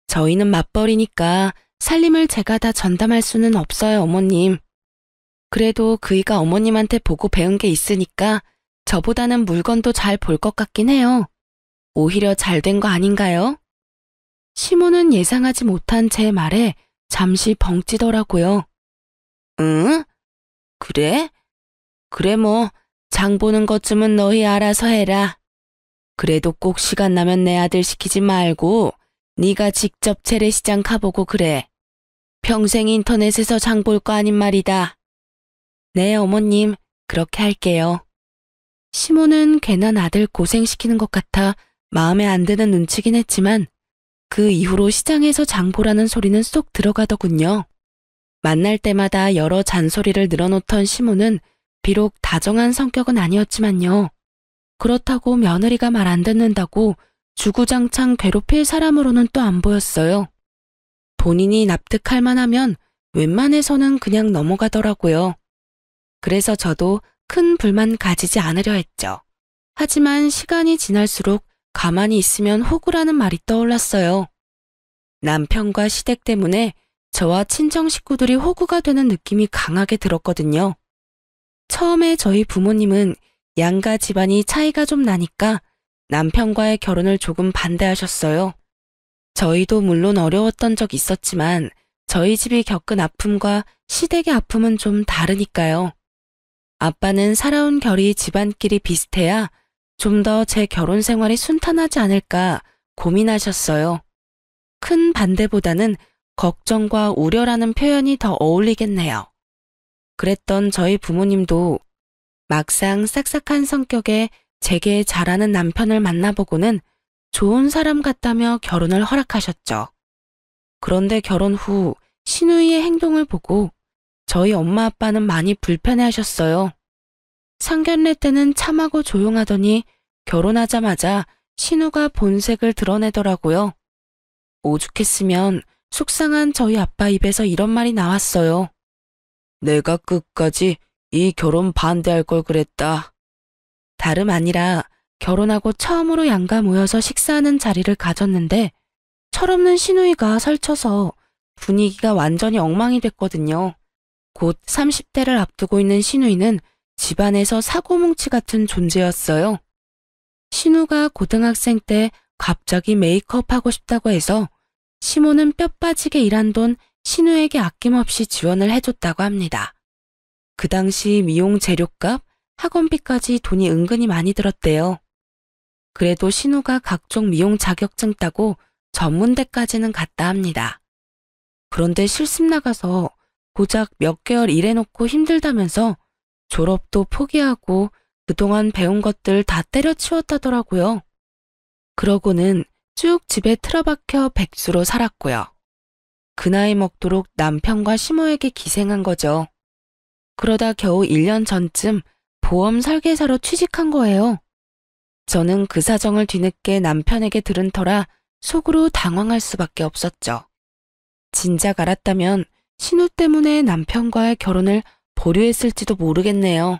저희는 맞벌이니까 살림을 제가 다 전담할 수는 없어요, 어머님. 그래도 그이가 어머님한테 보고 배운 게 있으니까 저보다는 물건도 잘 볼 것 같긴 해요. 오히려 잘 된 거 아닌가요? 시모는 예상하지 못한 제 말에 잠시 벙찌더라고요. 응? 그래? 그래 뭐 장 보는 것쯤은 너희 알아서 해라. 그래도 꼭 시간 나면 내 아들 시키지 말고 네가 직접 재래시장 가보고 그래. 평생 인터넷에서 장 볼 거 아닌 말이다. 네, 어머님, 그렇게 할게요. 시모는 괜한 아들 고생시키는 것 같아 마음에 안 드는 눈치긴 했지만 그 이후로 시장에서 장 보라는 소리는 쏙 들어가더군요. 만날 때마다 여러 잔소리를 늘어놓던 시모는 비록 다정한 성격은 아니었지만요. 그렇다고 며느리가 말 안 듣는다고 주구장창 괴롭힐 사람으로는 또 안 보였어요. 본인이 납득할 만하면 웬만해서는 그냥 넘어가더라고요. 그래서 저도 큰 불만 가지지 않으려 했죠. 하지만 시간이 지날수록 가만히 있으면 호구라는 말이 떠올랐어요. 남편과 시댁 때문에 저와 친정 식구들이 호구가 되는 느낌이 강하게 들었거든요. 처음에 저희 부모님은 양가 집안이 차이가 좀 나니까 남편과의 결혼을 조금 반대하셨어요. 저희도 물론 어려웠던 적 있었지만 저희 집이 겪은 아픔과 시댁의 아픔은 좀 다르니까요. 아빠는 살아온 결이 집안끼리 비슷해야 좀 더 제 결혼 생활이 순탄하지 않을까 고민하셨어요. 큰 반대보다는 걱정과 우려라는 표현이 더 어울리겠네요. 그랬던 저희 부모님도 막상 싹싹한 성격에 제게 잘하는 남편을 만나보고는 좋은 사람 같다며 결혼을 허락하셨죠. 그런데 결혼 후 시누이의 행동을 보고 저희 엄마 아빠는 많이 불편해하셨어요. 상견례 때는 참하고 조용하더니 결혼하자마자 신우가 본색을 드러내더라고요. 오죽했으면 속상한 저희 아빠 입에서 이런 말이 나왔어요. 내가 끝까지 이 결혼 반대할 걸 그랬다. 다름 아니라 결혼하고 처음으로 양가 모여서 식사하는 자리를 가졌는데 철없는 시누이가 설쳐서 분위기가 완전히 엉망이 됐거든요. 곧 30대를 앞두고 있는 시누이는 집안에서 사고뭉치 같은 존재였어요. 신우가 고등학생 때 갑자기 메이크업 하고 싶다고 해서 시모는 뼈 빠지게 일한 돈 신우에게 아낌없이 지원을 해줬다고 합니다. 그 당시 미용 재료값, 학원비까지 돈이 은근히 많이 들었대요. 그래도 신우가 각종 미용 자격증 따고 전문대까지는 갔다 합니다. 그런데 실습 나가서 고작 몇 개월 일해놓고 힘들다면서 졸업도 포기하고 그동안 배운 것들 다 때려치웠다더라고요. 그러고는 쭉 집에 틀어박혀 백수로 살았고요. 그 나이 먹도록 남편과 시모에게 기생한 거죠. 그러다 겨우 1년 전쯤 보험 설계사로 취직한 거예요. 저는 그 사정을 뒤늦게 남편에게 들은 터라 속으로 당황할 수밖에 없었죠. 진작 알았다면 신우 때문에 남편과의 결혼을 보류했을지도 모르겠네요.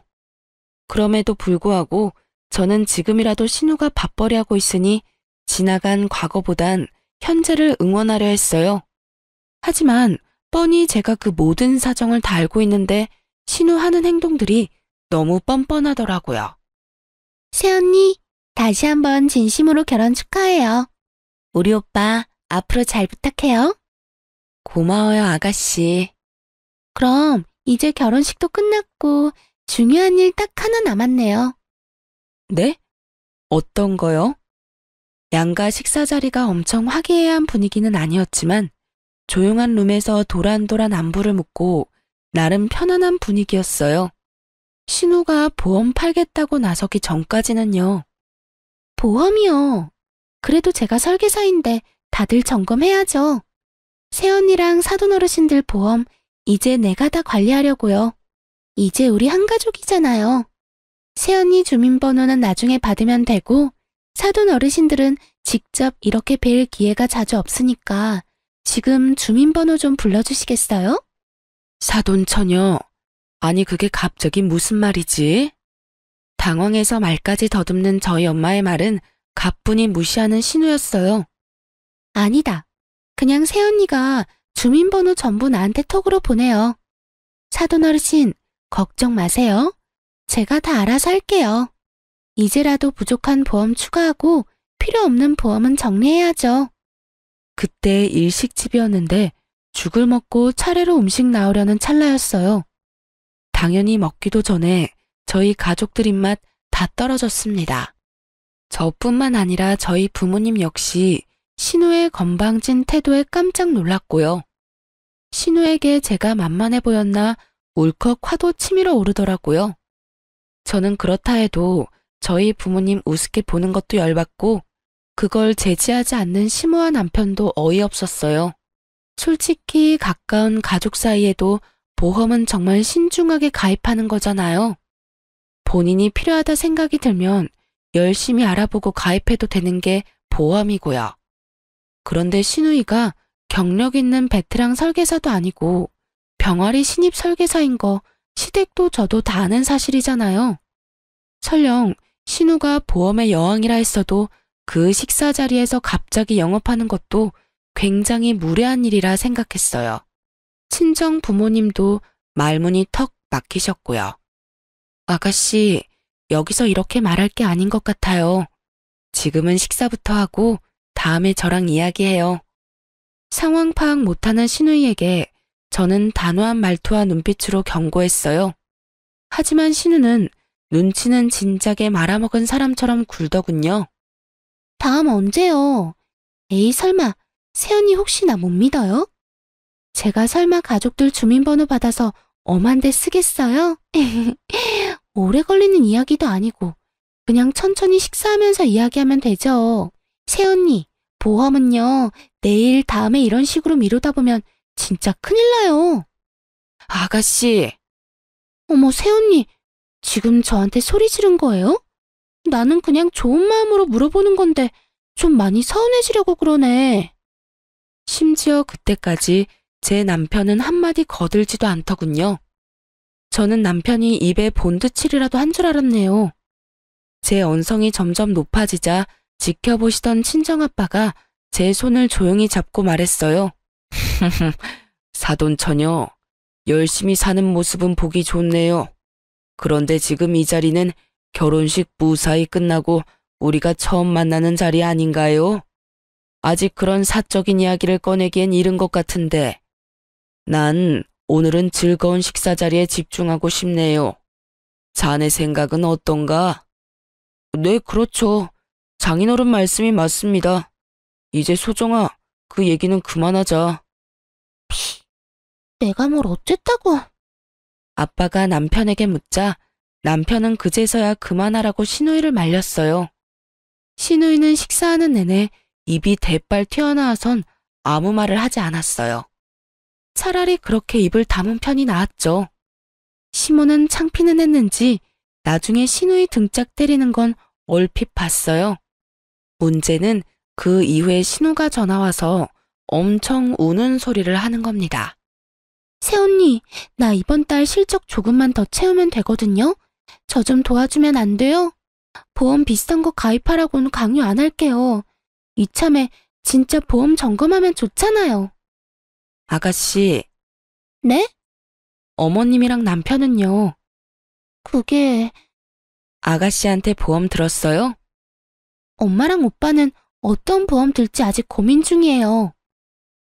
그럼에도 불구하고 저는 지금이라도 신우가 밥벌이하고 있으니 지나간 과거보단 현재를 응원하려 했어요. 하지만 뻔히 제가 그 모든 사정을 다 알고 있는데 신우 하는 행동들이 너무 뻔뻔하더라고요. 새언니, 다시 한번 진심으로 결혼 축하해요. 우리 오빠 앞으로 잘 부탁해요. 고마워요, 아가씨. 그럼 이제 결혼식도 끝났고 중요한 일 딱 하나 남았네요. 네? 어떤 거요? 양가 식사 자리가 엄청 화기애애한 분위기는 아니었지만 조용한 룸에서 도란도란 안부를 묻고 나름 편안한 분위기였어요. 신우가 보험 팔겠다고 나서기 전까지는요. 보험이요? 그래도 제가 설계사인데 다들 점검해야죠. 새언니랑 사돈 어르신들 보험 이제 내가 다 관리하려고요. 이제 우리 한 가족이잖아요. 새언니 주민번호는 나중에 받으면 되고 사돈 어르신들은 직접 이렇게 뵐 기회가 자주 없으니까 지금 주민번호 좀 불러주시겠어요? 사돈 처녀, 아니 그게 갑자기 무슨 말이지? 당황해서 말까지 더듬는 저희 엄마의 말은 가뿐히 무시하는 신우였어요. 아니다. 그냥 새언니가 주민번호 전부 나한테 톡으로 보내요. 사돈 어르신, 걱정 마세요. 제가 다 알아서 할게요. 이제라도 부족한 보험 추가하고 필요 없는 보험은 정리해야죠. 그때 일식집이었는데 죽을 먹고 차례로 음식 나오려는 찰나였어요. 당연히 먹기도 전에 저희 가족들 입맛 다 떨어졌습니다. 저뿐만 아니라 저희 부모님 역시 신우의 건방진 태도에 깜짝 놀랐고요. 신우에게 제가 만만해 보였나 울컥 화도 치밀어 오르더라고요. 저는 그렇다 해도 저희 부모님 우습게 보는 것도 열받고 그걸 제지하지 않는 심오한 남편도 어이없었어요. 솔직히 가까운 가족 사이에도 보험은 정말 신중하게 가입하는 거잖아요. 본인이 필요하다 생각이 들면 열심히 알아보고 가입해도 되는 게 보험이고요. 그런데 신우이가 경력 있는 베테랑 설계사도 아니고 병아리 신입 설계사인 거 시댁도 저도 다 아는 사실이잖아요. 설령 신우가 보험의 여왕이라 했어도 그 식사 자리에서 갑자기 영업하는 것도 굉장히 무례한 일이라 생각했어요. 친정 부모님도 말문이 턱 막히셨고요. 아가씨, 여기서 이렇게 말할 게 아닌 것 같아요. 지금은 식사부터 하고 다음에 저랑 이야기해요. 상황 파악 못하는 신우이에게 저는 단호한 말투와 눈빛으로 경고했어요. 하지만 신우는 눈치는 진작에 말아먹은 사람처럼 굴더군요. 다음 언제요? 에이 설마 새언니 혹시 나 못 믿어요? 제가 설마 가족들 주민번호 받아서 엄한 데 쓰겠어요? 오래 걸리는 이야기도 아니고 그냥 천천히 식사하면서 이야기하면 되죠. 새언니, 보험은요. 내일 다음에 이런 식으로 미루다 보면 진짜 큰일 나요. 아가씨. 어머 새언니, 지금 저한테 소리 지른 거예요? 나는 그냥 좋은 마음으로 물어보는 건데 좀 많이 서운해지려고 그러네. 심지어 그때까지 제 남편은 한마디 거들지도 않더군요. 저는 남편이 입에 본드칠이라도 한 줄 알았네요. 제 언성이 점점 높아지자 지켜보시던 친정아빠가 제 손을 조용히 잡고 말했어요. 사돈처녀, 열심히 사는 모습은 보기 좋네요. 그런데 지금 이 자리는 결혼식 무사히 끝나고 우리가 처음 만나는 자리 아닌가요? 아직 그런 사적인 이야기를 꺼내기엔 이른 것 같은데 난 오늘은 즐거운 식사 자리에 집중하고 싶네요. 자네 생각은 어떤가? 네, 그렇죠. 장인어른 말씀이 맞습니다. 이제 소정아, 그 얘기는 그만하자. 내가 뭘 어쨌다고? 아빠가 남편에게 묻자 남편은 그제서야 그만하라고 신우이를 말렸어요. 신우이는 식사하는 내내 입이 대빨 튀어나와선 아무 말을 하지 않았어요. 차라리 그렇게 입을 다문 편이 나았죠. 시모는 창피는 했는지 나중에 신우이 등짝 때리는 건 얼핏 봤어요. 문제는 그 이후에 신우가 전화와서 엄청 우는 소리를 하는 겁니다. 새언니, 나 이번 달 실적 조금만 더 채우면 되거든요. 저 좀 도와주면 안 돼요? 보험 비싼 거 가입하라고는 강요 안 할게요. 이참에 진짜 보험 점검하면 좋잖아요. 아가씨. 네? 어머님이랑 남편은요? 그게... 아가씨한테 보험 들었어요? 엄마랑 오빠는 어떤 보험 들지 아직 고민 중이에요.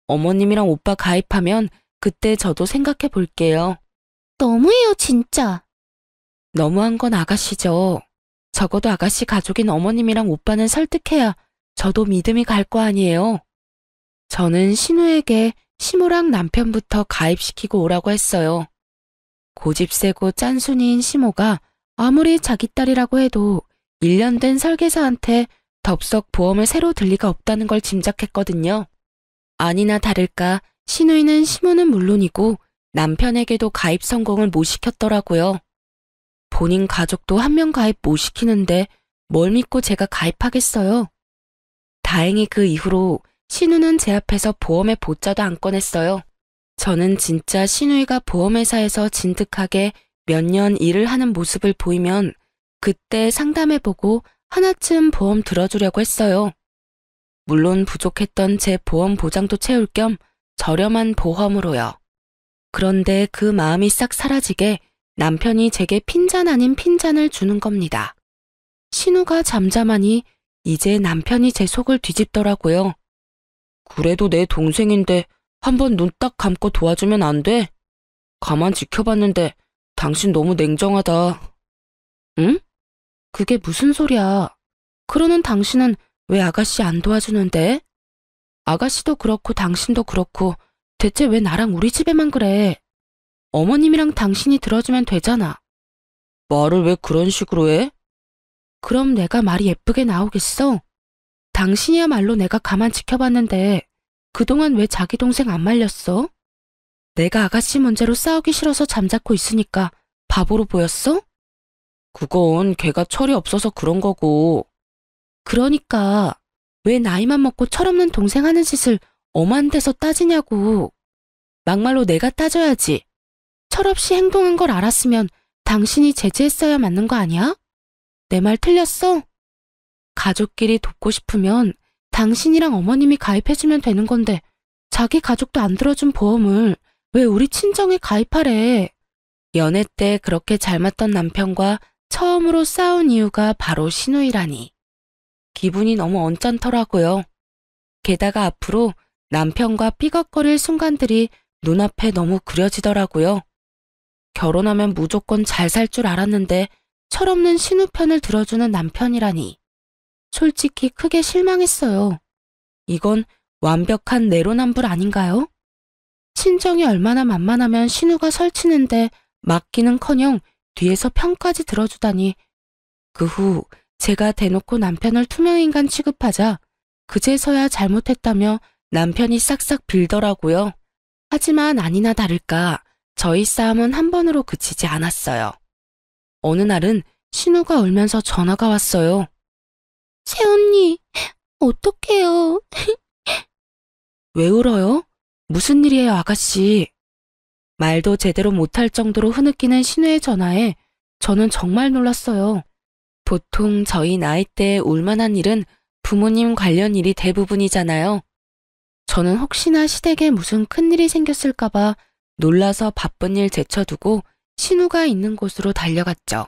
어머님이랑 오빠 가입하면 그때 저도 생각해 볼게요. 너무해요, 진짜. 너무한 건 아가씨죠. 적어도 아가씨 가족인 어머님이랑 오빠는 설득해야 저도 믿음이 갈 거 아니에요. 저는 신우에게 시모랑 남편부터 가입시키고 오라고 했어요. 고집 세고 짠순이인 시모가 아무리 자기 딸이라고 해도 1년 된 설계사한테 덥석 보험을 새로 들 리가 없다는 걸 짐작했거든요. 아니나 다를까 신우이는 시모는 물론이고 남편에게도 가입 성공을 못 시켰더라고요. 본인 가족도 한 명 가입 못 시키는데 뭘 믿고 제가 가입하겠어요. 다행히 그 이후로 신우는 제 앞에서 보험의 보자도 안 꺼냈어요. 저는 진짜 신우이가 보험회사에서 진득하게 몇 년 일을 하는 모습을 보이면 그때 상담해보고 하나쯤 보험 들어주려고 했어요. 물론 부족했던 제 보험 보장도 채울 겸 저렴한 보험으로요. 그런데 그 마음이 싹 사라지게 남편이 제게 핀잔 아닌 핀잔을 주는 겁니다. 신우가 잠잠하니 이제 남편이 제 속을 뒤집더라고요. 그래도 내 동생인데 한번 눈 딱 감고 도와주면 안 돼? 가만 지켜봤는데 당신 너무 냉정하다. 응? 그게 무슨 소리야. 그러는 당신은 왜 아가씨 안 도와주는데? 아가씨도 그렇고 당신도 그렇고 대체 왜 나랑 우리 집에만 그래? 어머님이랑 당신이 들어주면 되잖아. 말을 왜 그런 식으로 해? 그럼 내가 말이 예쁘게 나오겠어? 당신이야말로 내가 가만 지켜봤는데 그동안 왜 자기 동생 안 말렸어? 내가 아가씨 문제로 싸우기 싫어서 잠자코 있으니까 바보로 보였어? 그건 걔가 철이 없어서 그런 거고. 그러니까 왜 나이만 먹고 철없는 동생 하는 짓을 엄한 데서 따지냐고. 막말로 내가 따져야지. 철없이 행동한 걸 알았으면 당신이 제지했어야 맞는 거 아니야? 내 말 틀렸어? 가족끼리 돕고 싶으면 당신이랑 어머님이 가입해주면 되는 건데 자기 가족도 안 들어준 보험을 왜 우리 친정에 가입하래? 연애 때 그렇게 잘 맞던 남편과 처음으로 싸운 이유가 바로 신우이라니. 기분이 너무 언짢더라고요. 게다가 앞으로 남편과 삐걱거릴 순간들이 눈앞에 너무 그려지더라고요. 결혼하면 무조건 잘 살 줄 알았는데 철없는 신우 편을 들어주는 남편이라니. 솔직히 크게 실망했어요. 이건 완벽한 내로남불 아닌가요? 친정이 얼마나 만만하면 신우가 설치는데 맡기는커녕 뒤에서 편까지 들어주다니. 그 후 제가 대놓고 남편을 투명인간 취급하자 그제서야 잘못했다며 남편이 싹싹 빌더라고요. 하지만 아니나 다를까 저희 싸움은 한 번으로 그치지 않았어요. 어느 날은 신우가 울면서 전화가 왔어요. 새언니, 어떡해요? 왜 울어요? 무슨 일이에요, 아가씨? 말도 제대로 못할 정도로 흐느끼는 신우의 전화에 저는 정말 놀랐어요. 보통 저희 나이대에 울만한 일은 부모님 관련 일이 대부분이잖아요. 저는 혹시나 시댁에 무슨 큰일이 생겼을까봐 놀라서 바쁜 일 제쳐두고 신우가 있는 곳으로 달려갔죠.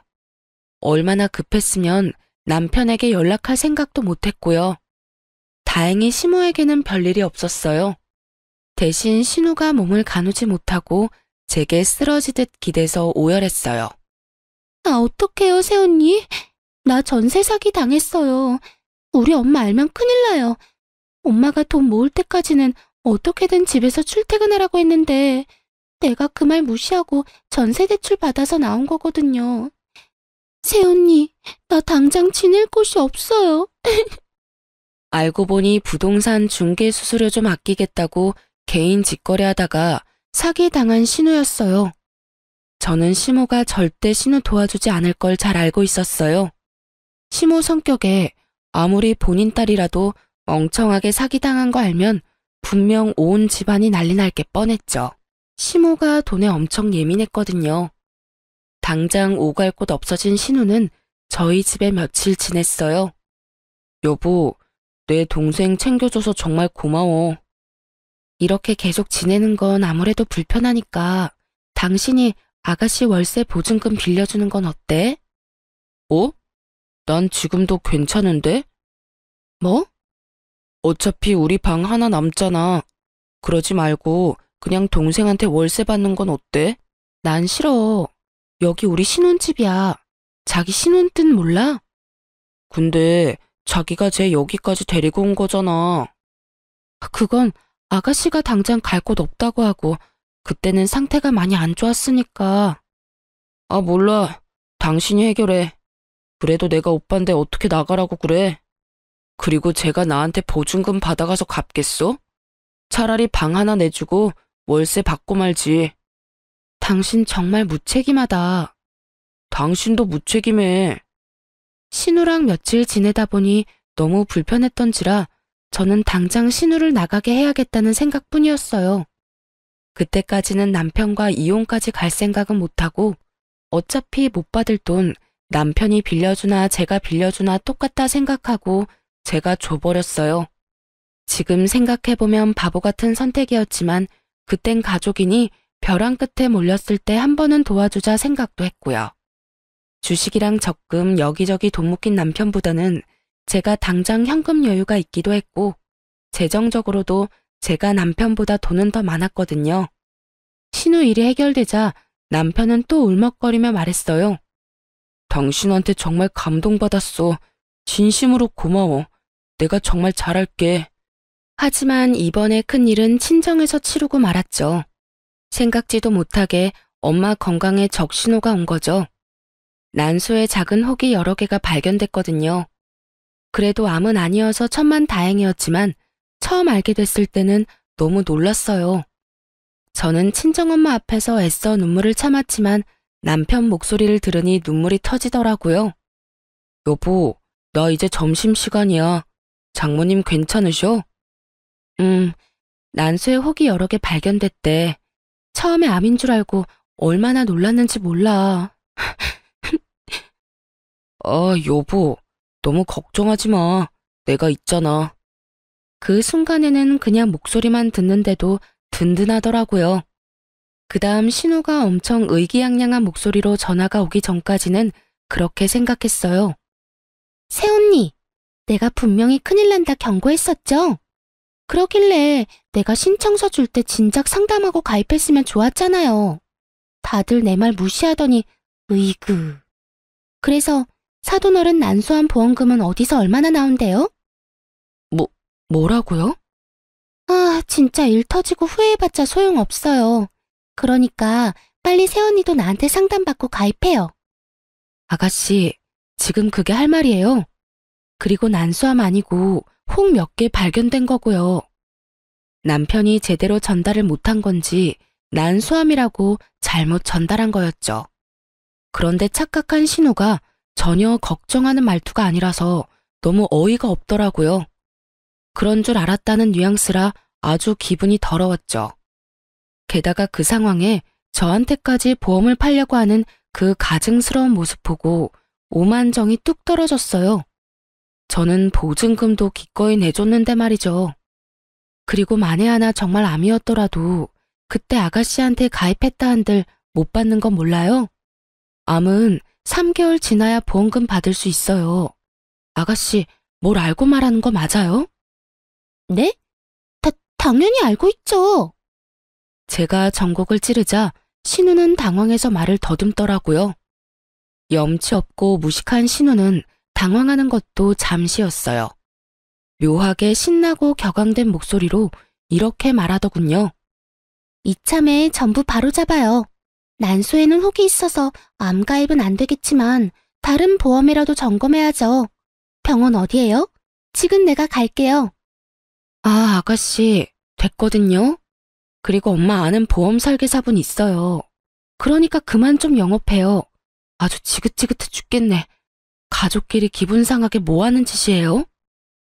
얼마나 급했으면 남편에게 연락할 생각도 못했고요. 다행히 시모에게는 별일이 없었어요. 대신 신우가 몸을 가누지 못하고 제게 쓰러지듯 기대서 오열했어요. 아, 어떡해요, 새언니? 나 전세 사기 당했어요. 우리 엄마 알면 큰일 나요. 엄마가 돈 모을 때까지는 어떻게든 집에서 출퇴근하라고 했는데 내가 그 말 무시하고 전세 대출 받아서 나온 거거든요. 새언니, 나 당장 지낼 곳이 없어요. 알고 보니 부동산 중개 수수료 좀 아끼겠다고 개인 직거래하다가 사기당한 신우였어요. 저는 시모가 절대 신우 도와주지 않을 걸 잘 알고 있었어요. 시모 성격에 아무리 본인 딸이라도 멍청하게 사기당한 거 알면 분명 온 집안이 난리 날 게 뻔했죠. 시모가 돈에 엄청 예민했거든요. 당장 오갈 곳 없어진 신우는 저희 집에 며칠 지냈어요. 여보, 내 동생 챙겨줘서 정말 고마워. 이렇게 계속 지내는 건 아무래도 불편하니까 당신이 아가씨 월세 보증금 빌려주는 건 어때? 어? 난 지금도 괜찮은데? 뭐? 어차피 우리 방 하나 남잖아. 그러지 말고 그냥 동생한테 월세 받는 건 어때? 난 싫어. 여기 우리 신혼집이야. 자기 신혼 뜻 몰라? 근데 자기가 쟤 여기까지 데리고 온 거잖아. 그건 아가씨가 당장 갈 곳 없다고 하고 그때는 상태가 많이 안 좋았으니까. 아, 몰라. 당신이 해결해. 그래도 내가 오빠인데 어떻게 나가라고 그래? 그리고 제가 나한테 보증금 받아가서 갚겠어? 차라리 방 하나 내주고 월세 받고 말지. 당신 정말 무책임하다. 당신도 무책임해. 신우랑 며칠 지내다 보니 너무 불편했던지라 저는 당장 신우를 나가게 해야겠다는 생각뿐이었어요. 그때까지는 남편과 이혼까지 갈 생각은 못하고 어차피 못 받을 돈 남편이 빌려주나 제가 빌려주나 똑같다 생각하고 제가 줘버렸어요. 지금 생각해보면 바보 같은 선택이었지만 그땐 가족이니 벼랑 끝에 몰렸을 때 한 번은 도와주자 생각도 했고요. 주식이랑 적금 여기저기 돈 묶인 남편보다는 제가 당장 현금 여유가 있기도 했고 재정적으로도 제가 남편보다 돈은 더 많았거든요. 신우 일이 해결되자 남편은 또 울먹거리며 말했어요. 당신한테 정말 감동받았어. 진심으로 고마워. 내가 정말 잘할게. 하지만 이번에 큰일은 친정에서 치르고 말았죠. 생각지도 못하게 엄마 건강에 적신호가 온 거죠. 난소에 작은 혹이 여러 개가 발견됐거든요. 그래도 암은 아니어서 천만다행이었지만 처음 알게 됐을 때는 너무 놀랐어요. 저는 친정엄마 앞에서 애써 눈물을 참았지만 남편 목소리를 들으니 눈물이 터지더라고요. 여보, 나 이제 점심시간이야. 장모님 괜찮으셔? 난소에 혹이 여러 개 발견됐대. 처음에 암인 줄 알고 얼마나 놀랐는지 몰라. 아, 여보, 너무 걱정하지 마. 내가 있잖아. 그 순간에는 그냥 목소리만 듣는데도 든든하더라고요. 그 다음 신우가 엄청 의기양양한 목소리로 전화가 오기 전까지는 그렇게 생각했어요. 새언니, 내가 분명히 큰일 난다 경고했었죠? 그러길래 내가 신청서 줄 때 진작 상담하고 가입했으면 좋았잖아요. 다들 내 말 무시하더니 으이그. 그래서 사돈어른 난소암 보험금은 어디서 얼마나 나온대요? 뭐라고요? 아, 진짜 일 터지고 후회해봤자 소용없어요. 그러니까 빨리 새언니도 나한테 상담받고 가입해요. 아가씨, 지금 그게 할 말이에요. 그리고 난소암 아니고 혹 몇 개 발견된 거고요. 남편이 제대로 전달을 못한 건지 난소암이라고 잘못 전달한 거였죠. 그런데 착각한 신우가 전혀 걱정하는 말투가 아니라서 너무 어이가 없더라고요. 그런 줄 알았다는 뉘앙스라 아주 기분이 더러웠죠. 게다가 그 상황에 저한테까지 보험을 팔려고 하는 그 가증스러운 모습 보고 오만정이 뚝 떨어졌어요. 저는 보증금도 기꺼이 내줬는데 말이죠. 그리고 만에 하나 정말 암이었더라도 그때 아가씨한테 가입했다 한들 못 받는 건 몰라요? 암은 3개월 지나야 보험금 받을 수 있어요. 아가씨, 뭘 알고 말하는 거 맞아요? 네? 당연히 알고 있죠. 제가 전곡을 찌르자 신우는 당황해서 말을 더듬더라고요. 염치 없고 무식한 신우는 당황하는 것도 잠시였어요. 묘하게 신나고 격앙된 목소리로 이렇게 말하더군요. 이참에 전부 바로잡아요. 난소에는 혹이 있어서 암 가입은 안 되겠지만 다른 보험이라도 점검해야죠. 병원 어디예요? 지금 내가 갈게요. 아, 아가씨, 됐거든요. 그리고 엄마 아는 보험 설계사분 있어요. 그러니까 그만 좀 영업해요. 아주 지긋지긋해 죽겠네. 가족끼리 기분 상하게 뭐 하는 짓이에요?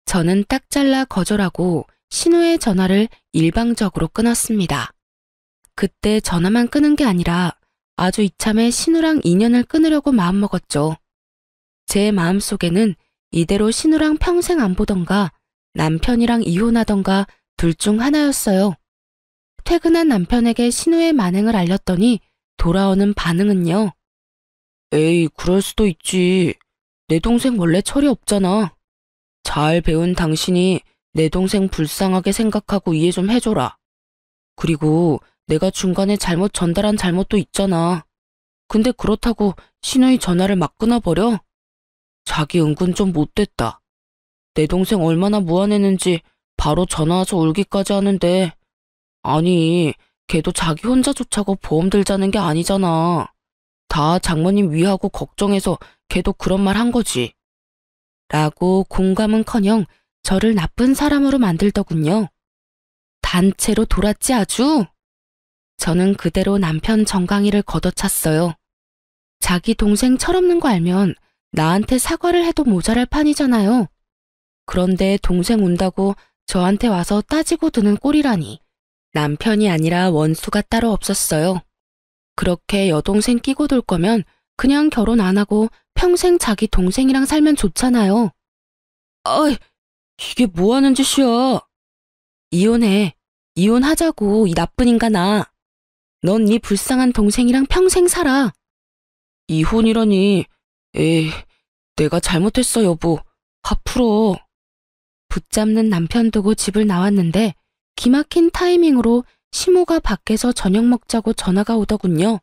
저는 딱 잘라 거절하고 신우의 전화를 일방적으로 끊었습니다. 그때 전화만 끊은 게 아니라 아주 이참에 신우랑 인연을 끊으려고 마음먹었죠. 제 마음속에는 이대로 신우랑 평생 안 보던가 남편이랑 이혼하던가 둘 중 하나였어요. 퇴근한 남편에게 신우의 만행을 알렸더니 돌아오는 반응은요. 에이, 그럴 수도 있지. 내 동생 원래 철이 없잖아. 잘 배운 당신이 내 동생 불쌍하게 생각하고 이해 좀 해줘라. 그리고 내가 중간에 잘못 전달한 잘못도 있잖아. 근데 그렇다고 신우이 전화를 막 끊어버려? 자기 은근 좀 못됐다. 내 동생 얼마나 무안했는지 바로 전화 와서 울기까지 하는데, 아니, 걔도 자기 혼자 좋자고 보험 들자는 게 아니잖아. 다 장모님 위하고 걱정해서 걔도 그런 말 한 거지. 라고 공감은커녕 저를 나쁜 사람으로 만들더군요. 단체로 돌았지 아주? 저는 그대로 남편 정강이를 걷어찼어요. 자기 동생 철없는 거 알면 나한테 사과를 해도 모자랄 판이잖아요. 그런데 동생 운다고 저한테 와서 따지고 드는 꼴이라니. 남편이 아니라 원수가 따로 없었어요. 그렇게 여동생 끼고 돌 거면 그냥 결혼 안 하고 평생 자기 동생이랑 살면 좋잖아요. 아이, 이게 뭐 하는 짓이야. 이혼해. 이혼하자고, 이 나쁜 인간아. 넌 네 불쌍한 동생이랑 평생 살아. 이혼이라니. 에이, 내가 잘못했어, 여보. 화 풀어. 붙잡는 남편 두고 집을 나왔는데 기막힌 타이밍으로 시모가 밖에서 저녁 먹자고 전화가 오더군요.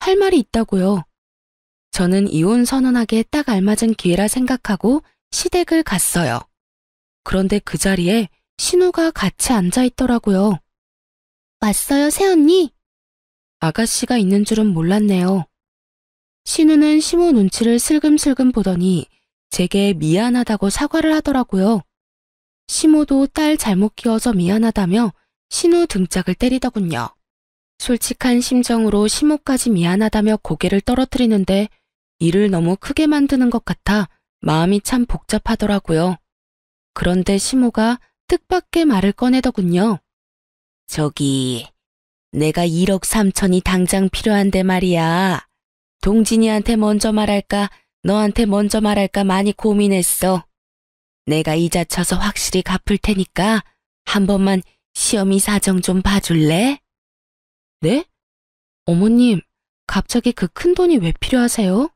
할 말이 있다고요. 저는 이혼 선언하기에 딱 알맞은 기회라 생각하고 시댁을 갔어요. 그런데 그 자리에 신우가 같이 앉아 있더라고요. 왔어요, 새언니? 아가씨가 있는 줄은 몰랐네요. 신우는 시모 눈치를 슬금슬금 보더니 제게 미안하다고 사과를 하더라고요. 시모도 딸 잘못 키워서 미안하다며 신우 등짝을 때리더군요. 솔직한 심정으로 시모까지 미안하다며 고개를 떨어뜨리는데 일을 너무 크게 만드는 것 같아 마음이 참 복잡하더라고요. 그런데 시모가 뜻밖의 말을 꺼내더군요. 저기, 내가 1억 3천이 당장 필요한데 말이야. 동진이한테 먼저 말할까, 너한테 먼저 말할까 많이 고민했어. 내가 이자 쳐서 확실히 갚을 테니까 한 번만 시어미 사정 좀 봐줄래? 네? 어머님, 갑자기 그 큰 돈이 왜 필요하세요?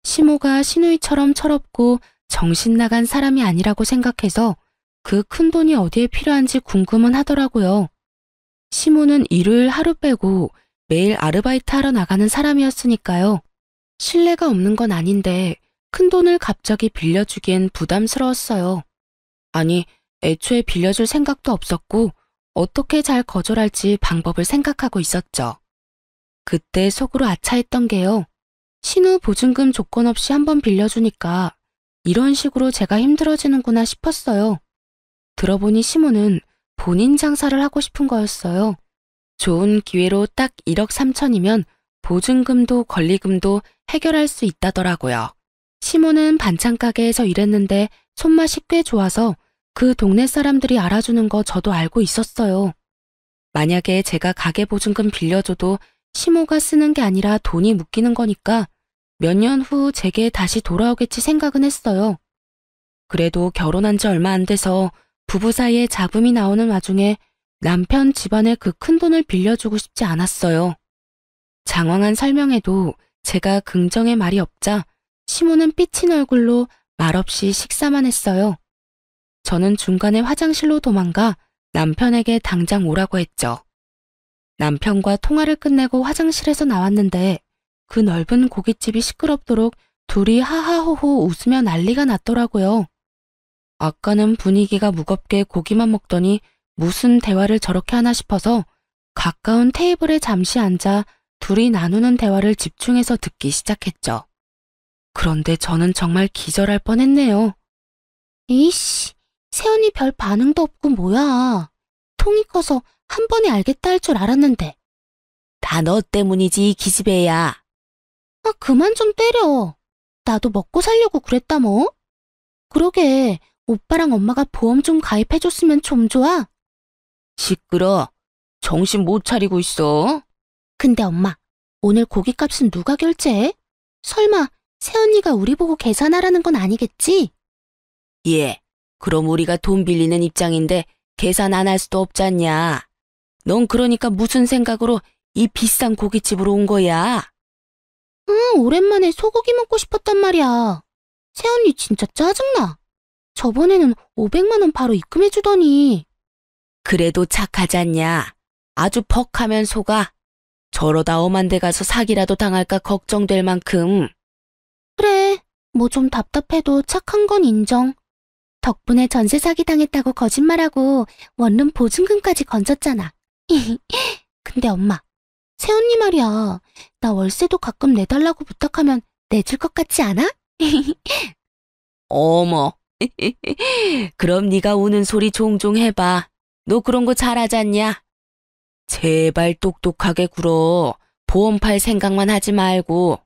시모가 시누이처럼 철없고 정신 나간 사람이 아니라고 생각해서 그 큰 돈이 어디에 필요한지 궁금은 하더라고요. 시모는 일요일 하루 빼고 매일 아르바이트 하러 나가는 사람이었으니까요. 신뢰가 없는 건 아닌데 큰 돈을 갑자기 빌려주기엔 부담스러웠어요. 아니, 애초에 빌려줄 생각도 없었고 어떻게 잘 거절할지 방법을 생각하고 있었죠. 그때 속으로 아차했던 게요. 신우 보증금 조건 없이 한번 빌려주니까 이런 식으로 제가 힘들어지는구나 싶었어요. 들어보니 시모는 본인 장사를 하고 싶은 거였어요. 좋은 기회로 딱 1억 3천이면 보증금도 권리금도 해결할 수 있다더라고요. 시모는 반찬 가게에서 일했는데 손맛이 꽤 좋아서 그 동네 사람들이 알아주는 거 저도 알고 있었어요. 만약에 제가 가게 보증금 빌려줘도 시모가 쓰는 게 아니라 돈이 묶이는 거니까 몇 년 후 제게 다시 돌아오겠지 생각은 했어요. 그래도 결혼한 지 얼마 안 돼서 부부 사이에 잡음이 나오는 와중에 남편 집안에 그 큰 돈을 빌려주고 싶지 않았어요. 장황한 설명에도 제가 긍정의 말이 없자 시모는 삐친 얼굴로 말없이 식사만 했어요. 저는 중간에 화장실로 도망가 남편에게 당장 오라고 했죠. 남편과 통화를 끝내고 화장실에서 나왔는데 그 넓은 고깃집이 시끄럽도록 둘이 하하호호 웃으며 난리가 났더라고요. 아까는 분위기가 무겁게 고기만 먹더니 무슨 대화를 저렇게 하나 싶어서 가까운 테이블에 잠시 앉아 둘이 나누는 대화를 집중해서 듣기 시작했죠. 그런데 저는 정말 기절할 뻔했네요. 이씨, 새언니 별 반응도 없고 뭐야. 통이 커서 한 번에 알겠다 할 줄 알았는데. 다 너 때문이지, 기집애야. 아, 그만 좀 때려. 나도 먹고 살려고 그랬다 뭐. 그러게, 오빠랑 엄마가 보험 좀 가입해줬으면 좀 좋아. 시끄러. 정신 못 차리고 있어. 근데 엄마, 오늘 고깃값은 누가 결제해? 설마 새언니가 우리 보고 계산하라는 건 아니겠지? 예, 그럼 우리가 돈 빌리는 입장인데 계산 안 할 수도 없잖냐. 넌 그러니까 무슨 생각으로 이 비싼 고깃집으로 온 거야? 오랜만에 소고기 먹고 싶었단 말이야. 새언니 진짜 짜증나. 저번에는 500만 원 바로 입금해주더니. 그래도 착하잖냐. 아주 퍽하면 속아. 저러다 엄한 데 가서 사기라도 당할까 걱정될 만큼. 그래, 뭐 좀 답답해도 착한 건 인정. 덕분에 전세 사기 당했다고 거짓말하고 원룸 보증금까지 건졌잖아. 근데 엄마, 새언니 말이야. 나 월세도 가끔 내달라고 부탁하면 내줄 것 같지 않아? 어머, 그럼 네가 우는 소리 종종 해봐. 너 그런 거 잘하잖냐? 제발 똑똑하게 굴어. 보험 팔 생각만 하지 말고.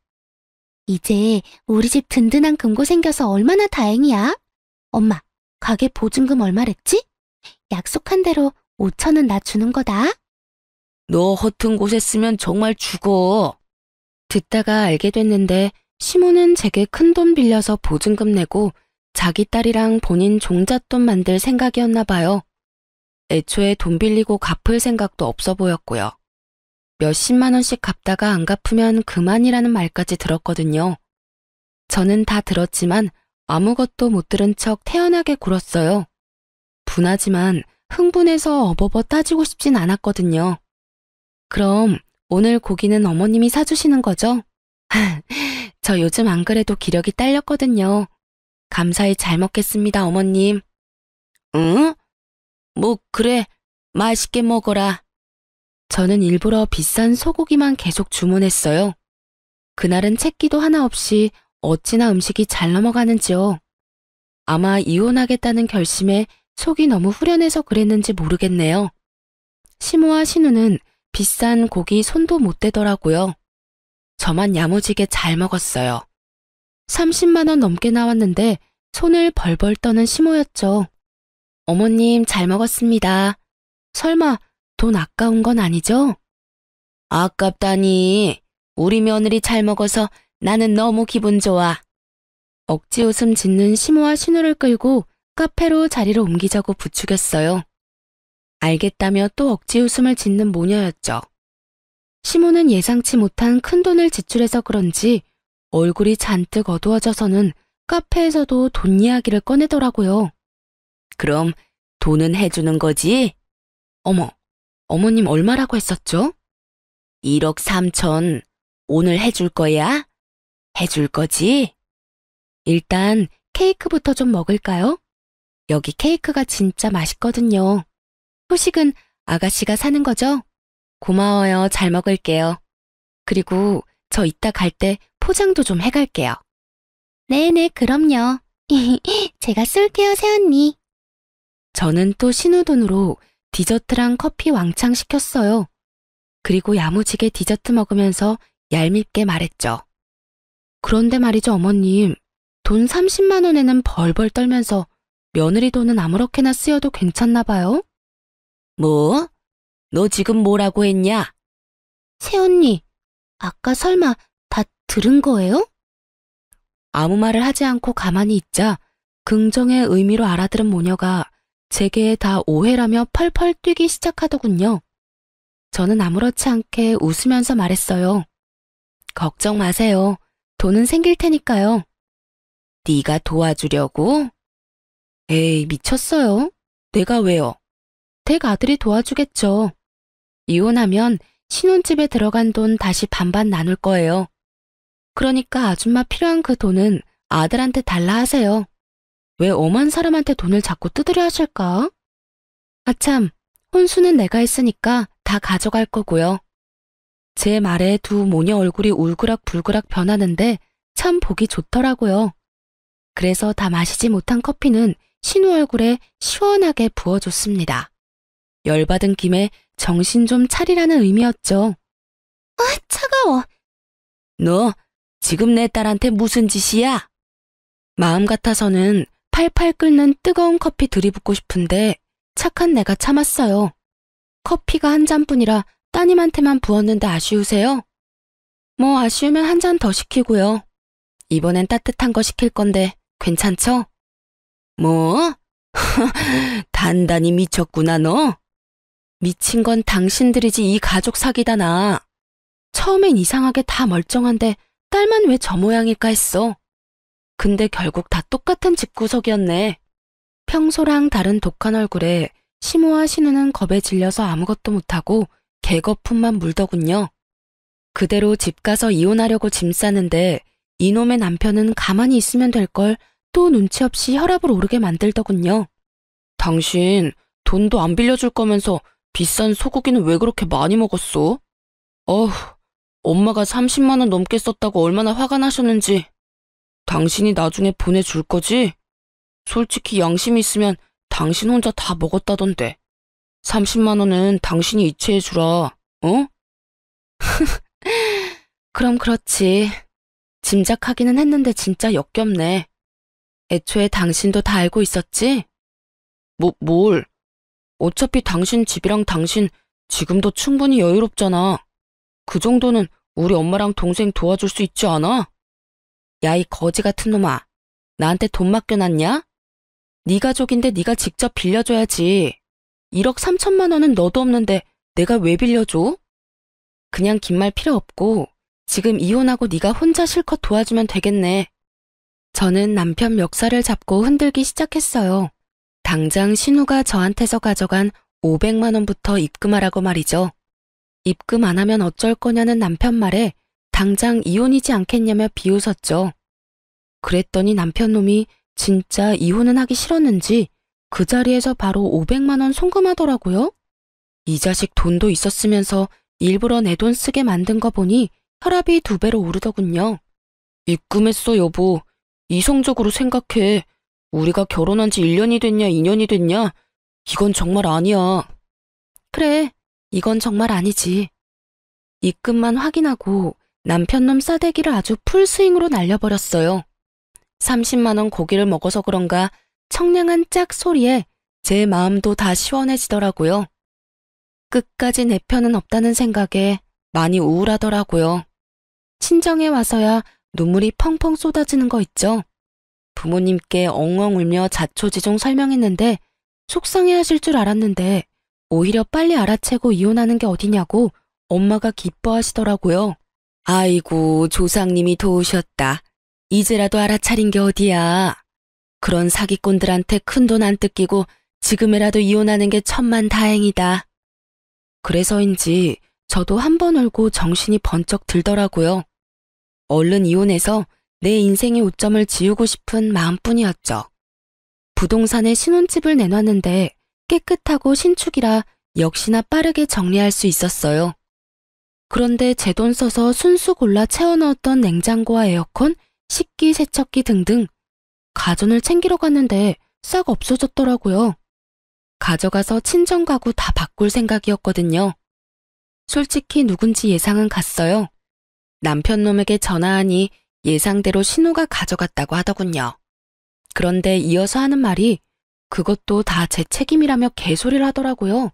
이제 우리 집 든든한 금고 생겨서 얼마나 다행이야. 엄마, 가게 보증금 얼마랬지? 약속한 대로 5천은 나 주는 거다. 너 허튼 곳에 쓰면 정말 죽어. 듣다가 알게 됐는데 시모는 제게 큰돈 빌려서 보증금 내고 자기 딸이랑 본인 종잣돈 만들 생각이었나 봐요. 애초에 돈 빌리고 갚을 생각도 없어 보였고요. 몇십만 원씩 갚다가 안 갚으면 그만이라는 말까지 들었거든요. 저는 다 들었지만 아무것도 못 들은 척 태연하게 굴었어요. 분하지만 흥분해서 어버버 따지고 싶진 않았거든요. 그럼 오늘 고기는 어머님이 사주시는 거죠? 저 요즘 안 그래도 기력이 딸렸거든요. 감사히 잘 먹겠습니다, 어머님. 응? 뭐 그래, 맛있게 먹어라. 저는 일부러 비싼 소고기만 계속 주문했어요. 그날은 채기도 하나 없이 어찌나 음식이 잘 넘어가는지요. 아마 이혼하겠다는 결심에 속이 너무 후련해서 그랬는지 모르겠네요. 시모와 신우는 비싼 고기 손도 못 대더라고요. 저만 야무지게 잘 먹었어요. 30만 원 넘게 나왔는데 손을 벌벌 떠는 시모였죠. 어머님 잘 먹었습니다. 설마 돈 아까운 건 아니죠? 아깝다니. 우리 며느리 잘 먹어서 나는 너무 기분 좋아. 억지 웃음 짓는 시모와 신우를 끌고 카페로 자리를 옮기자고 부추겼어요. 알겠다며 또 억지 웃음을 짓는 모녀였죠. 시모는 예상치 못한 큰돈을 지출해서 그런지 얼굴이 잔뜩 어두워져서는 카페에서도 돈 이야기를 꺼내더라고요. 그럼 돈은 해주는 거지? 어머, 어머님 얼마라고 했었죠? 1억 3천. 오늘 해줄 거야? 해줄 거지? 일단 케이크부터 좀 먹을까요? 여기 케이크가 진짜 맛있거든요. 후식은 아가씨가 사는 거죠? 고마워요. 잘 먹을게요. 그리고 저 이따 갈 때 포장도 좀 해갈게요. 네네, 그럼요. 제가 쏠게요, 새언니. 저는 또 신우 돈으로 디저트랑 커피 왕창 시켰어요. 그리고 야무지게 디저트 먹으면서 얄밉게 말했죠. 그런데 말이죠, 어머님. 돈 30만 원에는 벌벌 떨면서 며느리 돈은 아무렇게나 쓰여도 괜찮나 봐요? 뭐? 너 지금 뭐라고 했냐? 새언니, 아까 설마 다 들은 거예요? 아무 말을 하지 않고 가만히 있자 긍정의 의미로 알아들은 모녀가 제게 다 오해라며 펄펄 뛰기 시작하더군요. 저는 아무렇지 않게 웃으면서 말했어요. 걱정 마세요. 돈은 생길 테니까요. 네가 도와주려고? 에이, 미쳤어요. 내가 왜요? 댁 아들이 도와주겠죠. 이혼하면 신혼집에 들어간 돈 다시 반반 나눌 거예요. 그러니까 아줌마 필요한 그 돈은 아들한테 달라 하세요. 왜 엄한 사람한테 돈을 자꾸 뜯으려 하실까? 아참, 혼수는 내가 했으니까 다 가져갈 거고요. 제 말에 두 모녀 얼굴이 울그락불그락 변하는데 참 보기 좋더라고요. 그래서 다 마시지 못한 커피는 신우 얼굴에 시원하게 부어줬습니다. 열받은 김에 정신 좀 차리라는 의미였죠. 아, 차가워. 너 지금 내 딸한테 무슨 짓이야? 마음 같아서는 팔팔 끓는 뜨거운 커피 들이붓고 싶은데 착한 내가 참았어요. 커피가 한 잔뿐이라 따님한테만 부었는데 아쉬우세요? 뭐 아쉬우면 한 잔 더 시키고요. 이번엔 따뜻한 거 시킬 건데 괜찮죠? 뭐? 단단히 미쳤구나 너. 미친 건 당신들이지 이 가족 사기다 나. 처음엔 이상하게 다 멀쩡한데 딸만 왜 저 모양일까 했어. 근데 결국 다 똑같은 집구석이었네. 평소랑 다른 독한 얼굴에 시모와 신우는 겁에 질려서 아무것도 못하고 개거품만 물더군요. 그대로 집 가서 이혼하려고 짐 싸는데 이놈의 남편은 가만히 있으면 될 걸 또 눈치 없이 혈압을 오르게 만들더군요. 당신 돈도 안 빌려줄 거면서 비싼 소고기는 왜 그렇게 많이 먹었어? 어휴, 엄마가 30만 원 넘게 썼다고 얼마나 화가 나셨는지. 당신이 나중에 보내줄 거지? 솔직히 양심이 있으면 당신 혼자 다 먹었다던데. 30만 원은 당신이 이체해주라, 어? 그럼 그렇지. 짐작하기는 했는데 진짜 역겹네. 애초에 당신도 다 알고 있었지? 뭘? 어차피 당신 집이랑 당신 지금도 충분히 여유롭잖아. 그 정도는 우리 엄마랑 동생 도와줄 수 있지 않아? 야, 이 거지 같은 놈아. 나한테 돈 맡겨놨냐? 네 가족인데 네가 직접 빌려줘야지. 1억 3천만 원은 너도 없는데 내가 왜 빌려줘? 그냥 긴 말 필요 없고 지금 이혼하고 네가 혼자 실컷 도와주면 되겠네. 저는 남편 멱살을 잡고 흔들기 시작했어요. 당장 신우가 저한테서 가져간 500만 원부터 입금하라고 말이죠. 입금 안 하면 어쩔 거냐는 남편 말에 당장 이혼이지 않겠냐며 비웃었죠. 그랬더니 남편 놈이 진짜 이혼은 하기 싫었는지 그 자리에서 바로 500만 원 송금하더라고요. 이 자식 돈도 있었으면서 일부러 내 돈 쓰게 만든 거 보니 혈압이 2배로 오르더군요. 입금했어, 여보. 이성적으로 생각해. 우리가 결혼한 지 1년이 됐냐 2년이 됐냐? 이건 정말 아니야. 그래, 이건 정말 아니지. 입금만 확인하고 남편놈 싸대기를 아주 풀스윙으로 날려버렸어요. 30만 원 고기를 먹어서 그런가 청량한 짝 소리에 제 마음도 다 시원해지더라고요. 끝까지 내 편은 없다는 생각에 많이 우울하더라고요. 친정에 와서야 눈물이 펑펑 쏟아지는 거 있죠. 부모님께 엉엉 울며 자초지종 설명했는데 속상해하실 줄 알았는데 오히려 빨리 알아채고 이혼하는 게 어디냐고 엄마가 기뻐하시더라고요. 아이고, 조상님이 도우셨다. 이제라도 알아차린 게 어디야. 그런 사기꾼들한테 큰돈 안 뜯기고 지금이라도 이혼하는 게 천만다행이다. 그래서인지 저도 한 번 울고 정신이 번쩍 들더라고요. 얼른 이혼해서 내 인생의 오점을 지우고 싶은 마음뿐이었죠. 부동산에 신혼집을 내놨는데 깨끗하고 신축이라 역시나 빠르게 정리할 수 있었어요. 그런데 제 돈 써서 순수 골라 채워넣었던 냉장고와 에어컨, 식기, 세척기 등등 가전을 챙기러 갔는데 싹 없어졌더라고요. 가져가서 친정 가구 다 바꿀 생각이었거든요. 솔직히 누군지 예상은 갔어요. 남편 놈에게 전화하니 예상대로 신우가 가져갔다고 하더군요. 그런데 이어서 하는 말이 그것도 다 제 책임이라며 개소리를 하더라고요.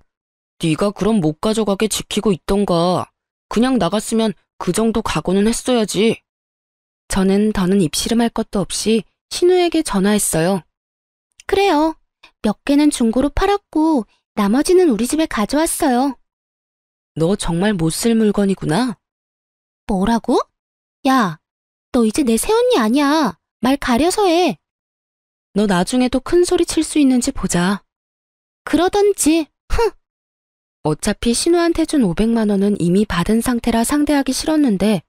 네가 그럼 못 가져가게 지키고 있던가. 그냥 나갔으면 그 정도 각오는 했어야지. 저는 더는 입씨름할 것도 없이 신우에게 전화했어요. 그래요. 몇 개는 중고로 팔았고 나머지는 우리 집에 가져왔어요. 너 정말 못 쓸 물건이구나. 뭐라고? 야, 너 이제 내 새언니 아니야. 말 가려서 해. 너 나중에도 큰 소리 칠 수 있는지 보자. 그러던지, 흥. 어차피 신우한테 준 500만 원은 이미 받은 상태라 상대하기 싫었는데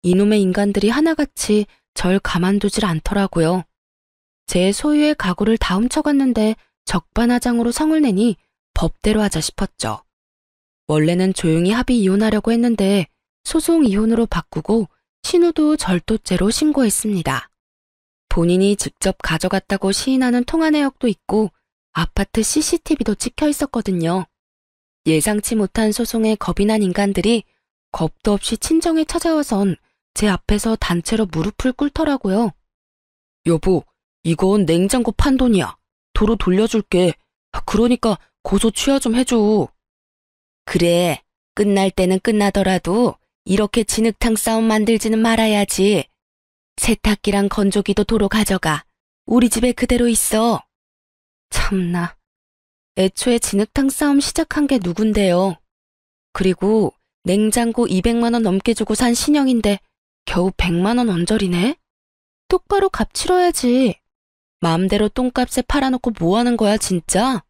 이놈의 인간들이 하나같이 절 가만두질 않더라고요. 제 소유의 가구를 다 훔쳐갔는데 적반하장으로 성을 내니 법대로 하자 싶었죠. 원래는 조용히 합의 이혼하려고 했는데 소송 이혼으로 바꾸고 신우도 절도죄로 신고했습니다. 본인이 직접 가져갔다고 시인하는 통화 내역도 있고 아파트 CCTV도 찍혀 있었거든요. 예상치 못한 소송에 겁이 난 인간들이 겁도 없이 친정에 찾아와선 제 앞에서 단체로 무릎을 꿇더라고요. 여보, 이건 냉장고 판 돈이야. 도로 돌려줄게. 그러니까 고소 취하 좀 해줘. 그래, 끝날 때는 끝나더라도 이렇게 진흙탕 싸움 만들지는 말아야지. 세탁기랑 건조기도 도로 가져가. 우리 집에 그대로 있어. 참나. 애초에 진흙탕 싸움 시작한 게 누군데요. 그리고 냉장고 200만 원 넘게 주고 산 신형인데 겨우 100만 원 언저리네? 똑바로 값 치러야지. 마음대로 똥값에 팔아놓고 뭐 하는 거야, 진짜?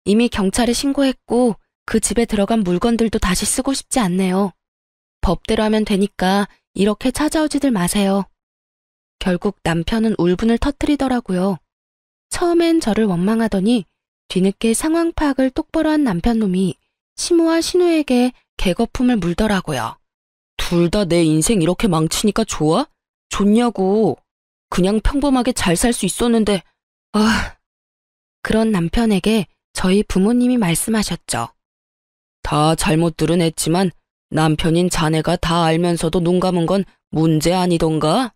이미 경찰에 신고했고 그 집에 들어간 물건들도 다시 쓰고 싶지 않네요. 법대로 하면 되니까 이렇게 찾아오지들 마세요. 결국 남편은 울분을 터뜨리더라고요. 처음엔 저를 원망하더니 뒤늦게 상황 파악을 똑바로 한 남편놈이 시모와 신우에게 개거품을 물더라고요. 둘 다 내 인생 이렇게 망치니까 좋아? 좋냐고. 그냥 평범하게 잘 살 수 있었는데, 그런 남편에게 저희 부모님이 말씀하셨죠. 다 잘못들은 했지만 남편인 자네가 다 알면서도 눈 감은 건 문제 아니던가?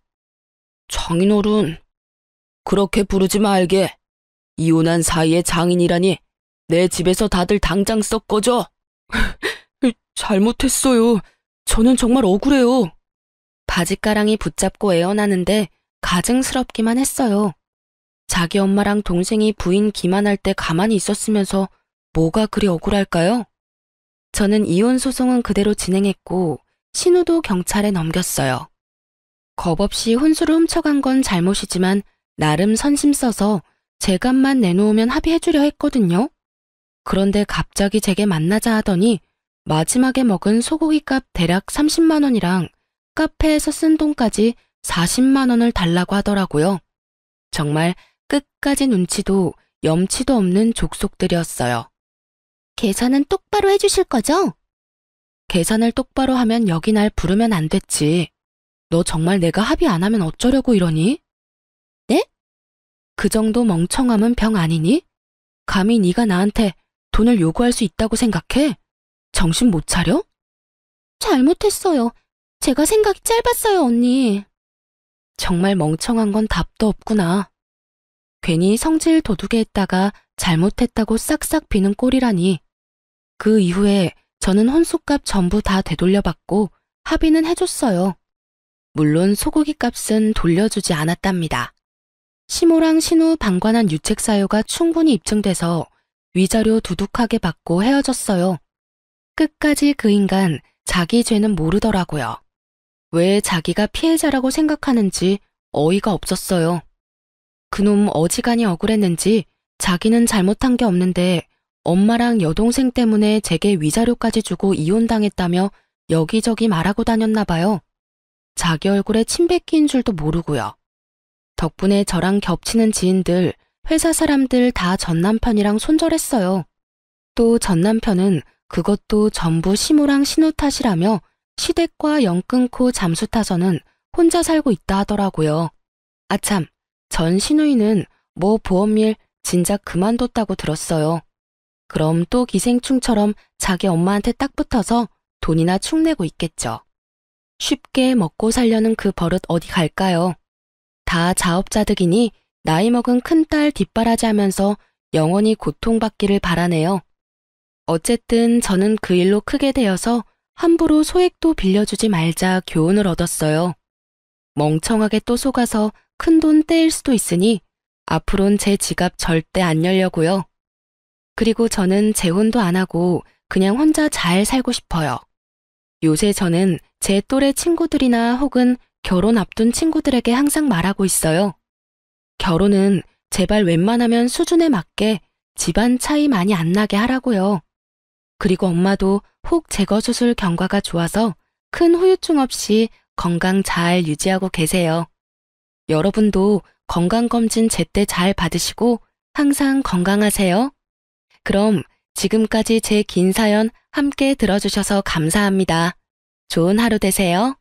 장인어른, 그렇게 부르지 말게. 이혼한 사이에 장인이라니 내 집에서 다들 당장 썩 꺼져. 잘못했어요. 저는 정말 억울해요. 바짓가랑이 붙잡고 애원하는데 가증스럽기만 했어요. 자기 엄마랑 동생이 부인 기만할 때 가만히 있었으면서 뭐가 그리 억울할까요? 저는 이혼 소송은 그대로 진행했고 신우도 경찰에 넘겼어요. 겁 없이 혼수를 훔쳐간 건 잘못이지만 나름 선심 써서 제 값만 내놓으면 합의해주려 했거든요. 그런데 갑자기 제게 만나자 하더니 마지막에 먹은 소고기값 대략 30만 원이랑 카페에서 쓴 돈까지 40만 원을 달라고 하더라고요. 정말 끝까지 눈치도 염치도 없는 족속들이었어요. 계산은 똑바로 해주실 거죠? 계산을 똑바로 하면 여기 날 부르면 안 됐지. 너 정말 내가 합의 안 하면 어쩌려고 이러니? 네? 그 정도 멍청함은 병 아니니? 감히 네가 나한테 돈을 요구할 수 있다고 생각해? 정신 못 차려? 잘못했어요. 제가 생각이 짧았어요, 언니. 정말 멍청한 건 답도 없구나. 괜히 성질 도둑에 했다가 잘못했다고 싹싹 비는 꼴이라니. 그 이후에 저는 혼수값 전부 다 되돌려받고 합의는 해줬어요. 물론 소고기 값은 돌려주지 않았답니다. 시모랑 신우 방관한 유책 사유가 충분히 입증돼서 위자료 두둑하게 받고 헤어졌어요. 끝까지 그 인간 자기 죄는 모르더라고요. 왜 자기가 피해자라고 생각하는지 어이가 없었어요. 그놈 어지간히 억울했는지 자기는 잘못한 게 없는데 엄마랑 여동생 때문에 제게 위자료까지 주고 이혼당했다며 여기저기 말하고 다녔나 봐요. 자기 얼굴에 침 뱉기인 줄도 모르고요. 덕분에 저랑 겹치는 지인들, 회사 사람들 다 전남편이랑 손절했어요. 또 전남편은 그것도 전부 시모랑 신우 탓이라며 시댁과 연 끊고 잠수 타서는 혼자 살고 있다 하더라고요. 아참, 전 시누이는 뭐 보험일 진작 그만뒀다고 들었어요. 그럼 또 기생충처럼 자기 엄마한테 딱 붙어서 돈이나 축내고 있겠죠. 쉽게 먹고 살려는 그 버릇 어디 갈까요? 다 자업자득이니 나이 먹은 큰딸 뒷바라지하면서 영원히 고통받기를 바라네요. 어쨌든 저는 그 일로 크게 되어서 함부로 소액도 빌려주지 말자 교훈을 얻었어요. 멍청하게 또 속아서 큰돈 떼일 수도 있으니 앞으론 제 지갑 절대 안 열려고요. 그리고 저는 재혼도 안 하고 그냥 혼자 잘 살고 싶어요. 요새 저는 제 또래 친구들이나 혹은 결혼 앞둔 친구들에게 항상 말하고 있어요. 결혼은 제발 웬만하면 수준에 맞게 집안 차이 많이 안 나게 하라고요. 그리고 엄마도 혹 제거수술 경과가 좋아서 큰 후유증 없이 건강 잘 유지하고 계세요. 여러분도 건강검진 제때 잘 받으시고 항상 건강하세요. 그럼 지금까지 제 긴 사연 함께 들어주셔서 감사합니다. 좋은 하루 되세요.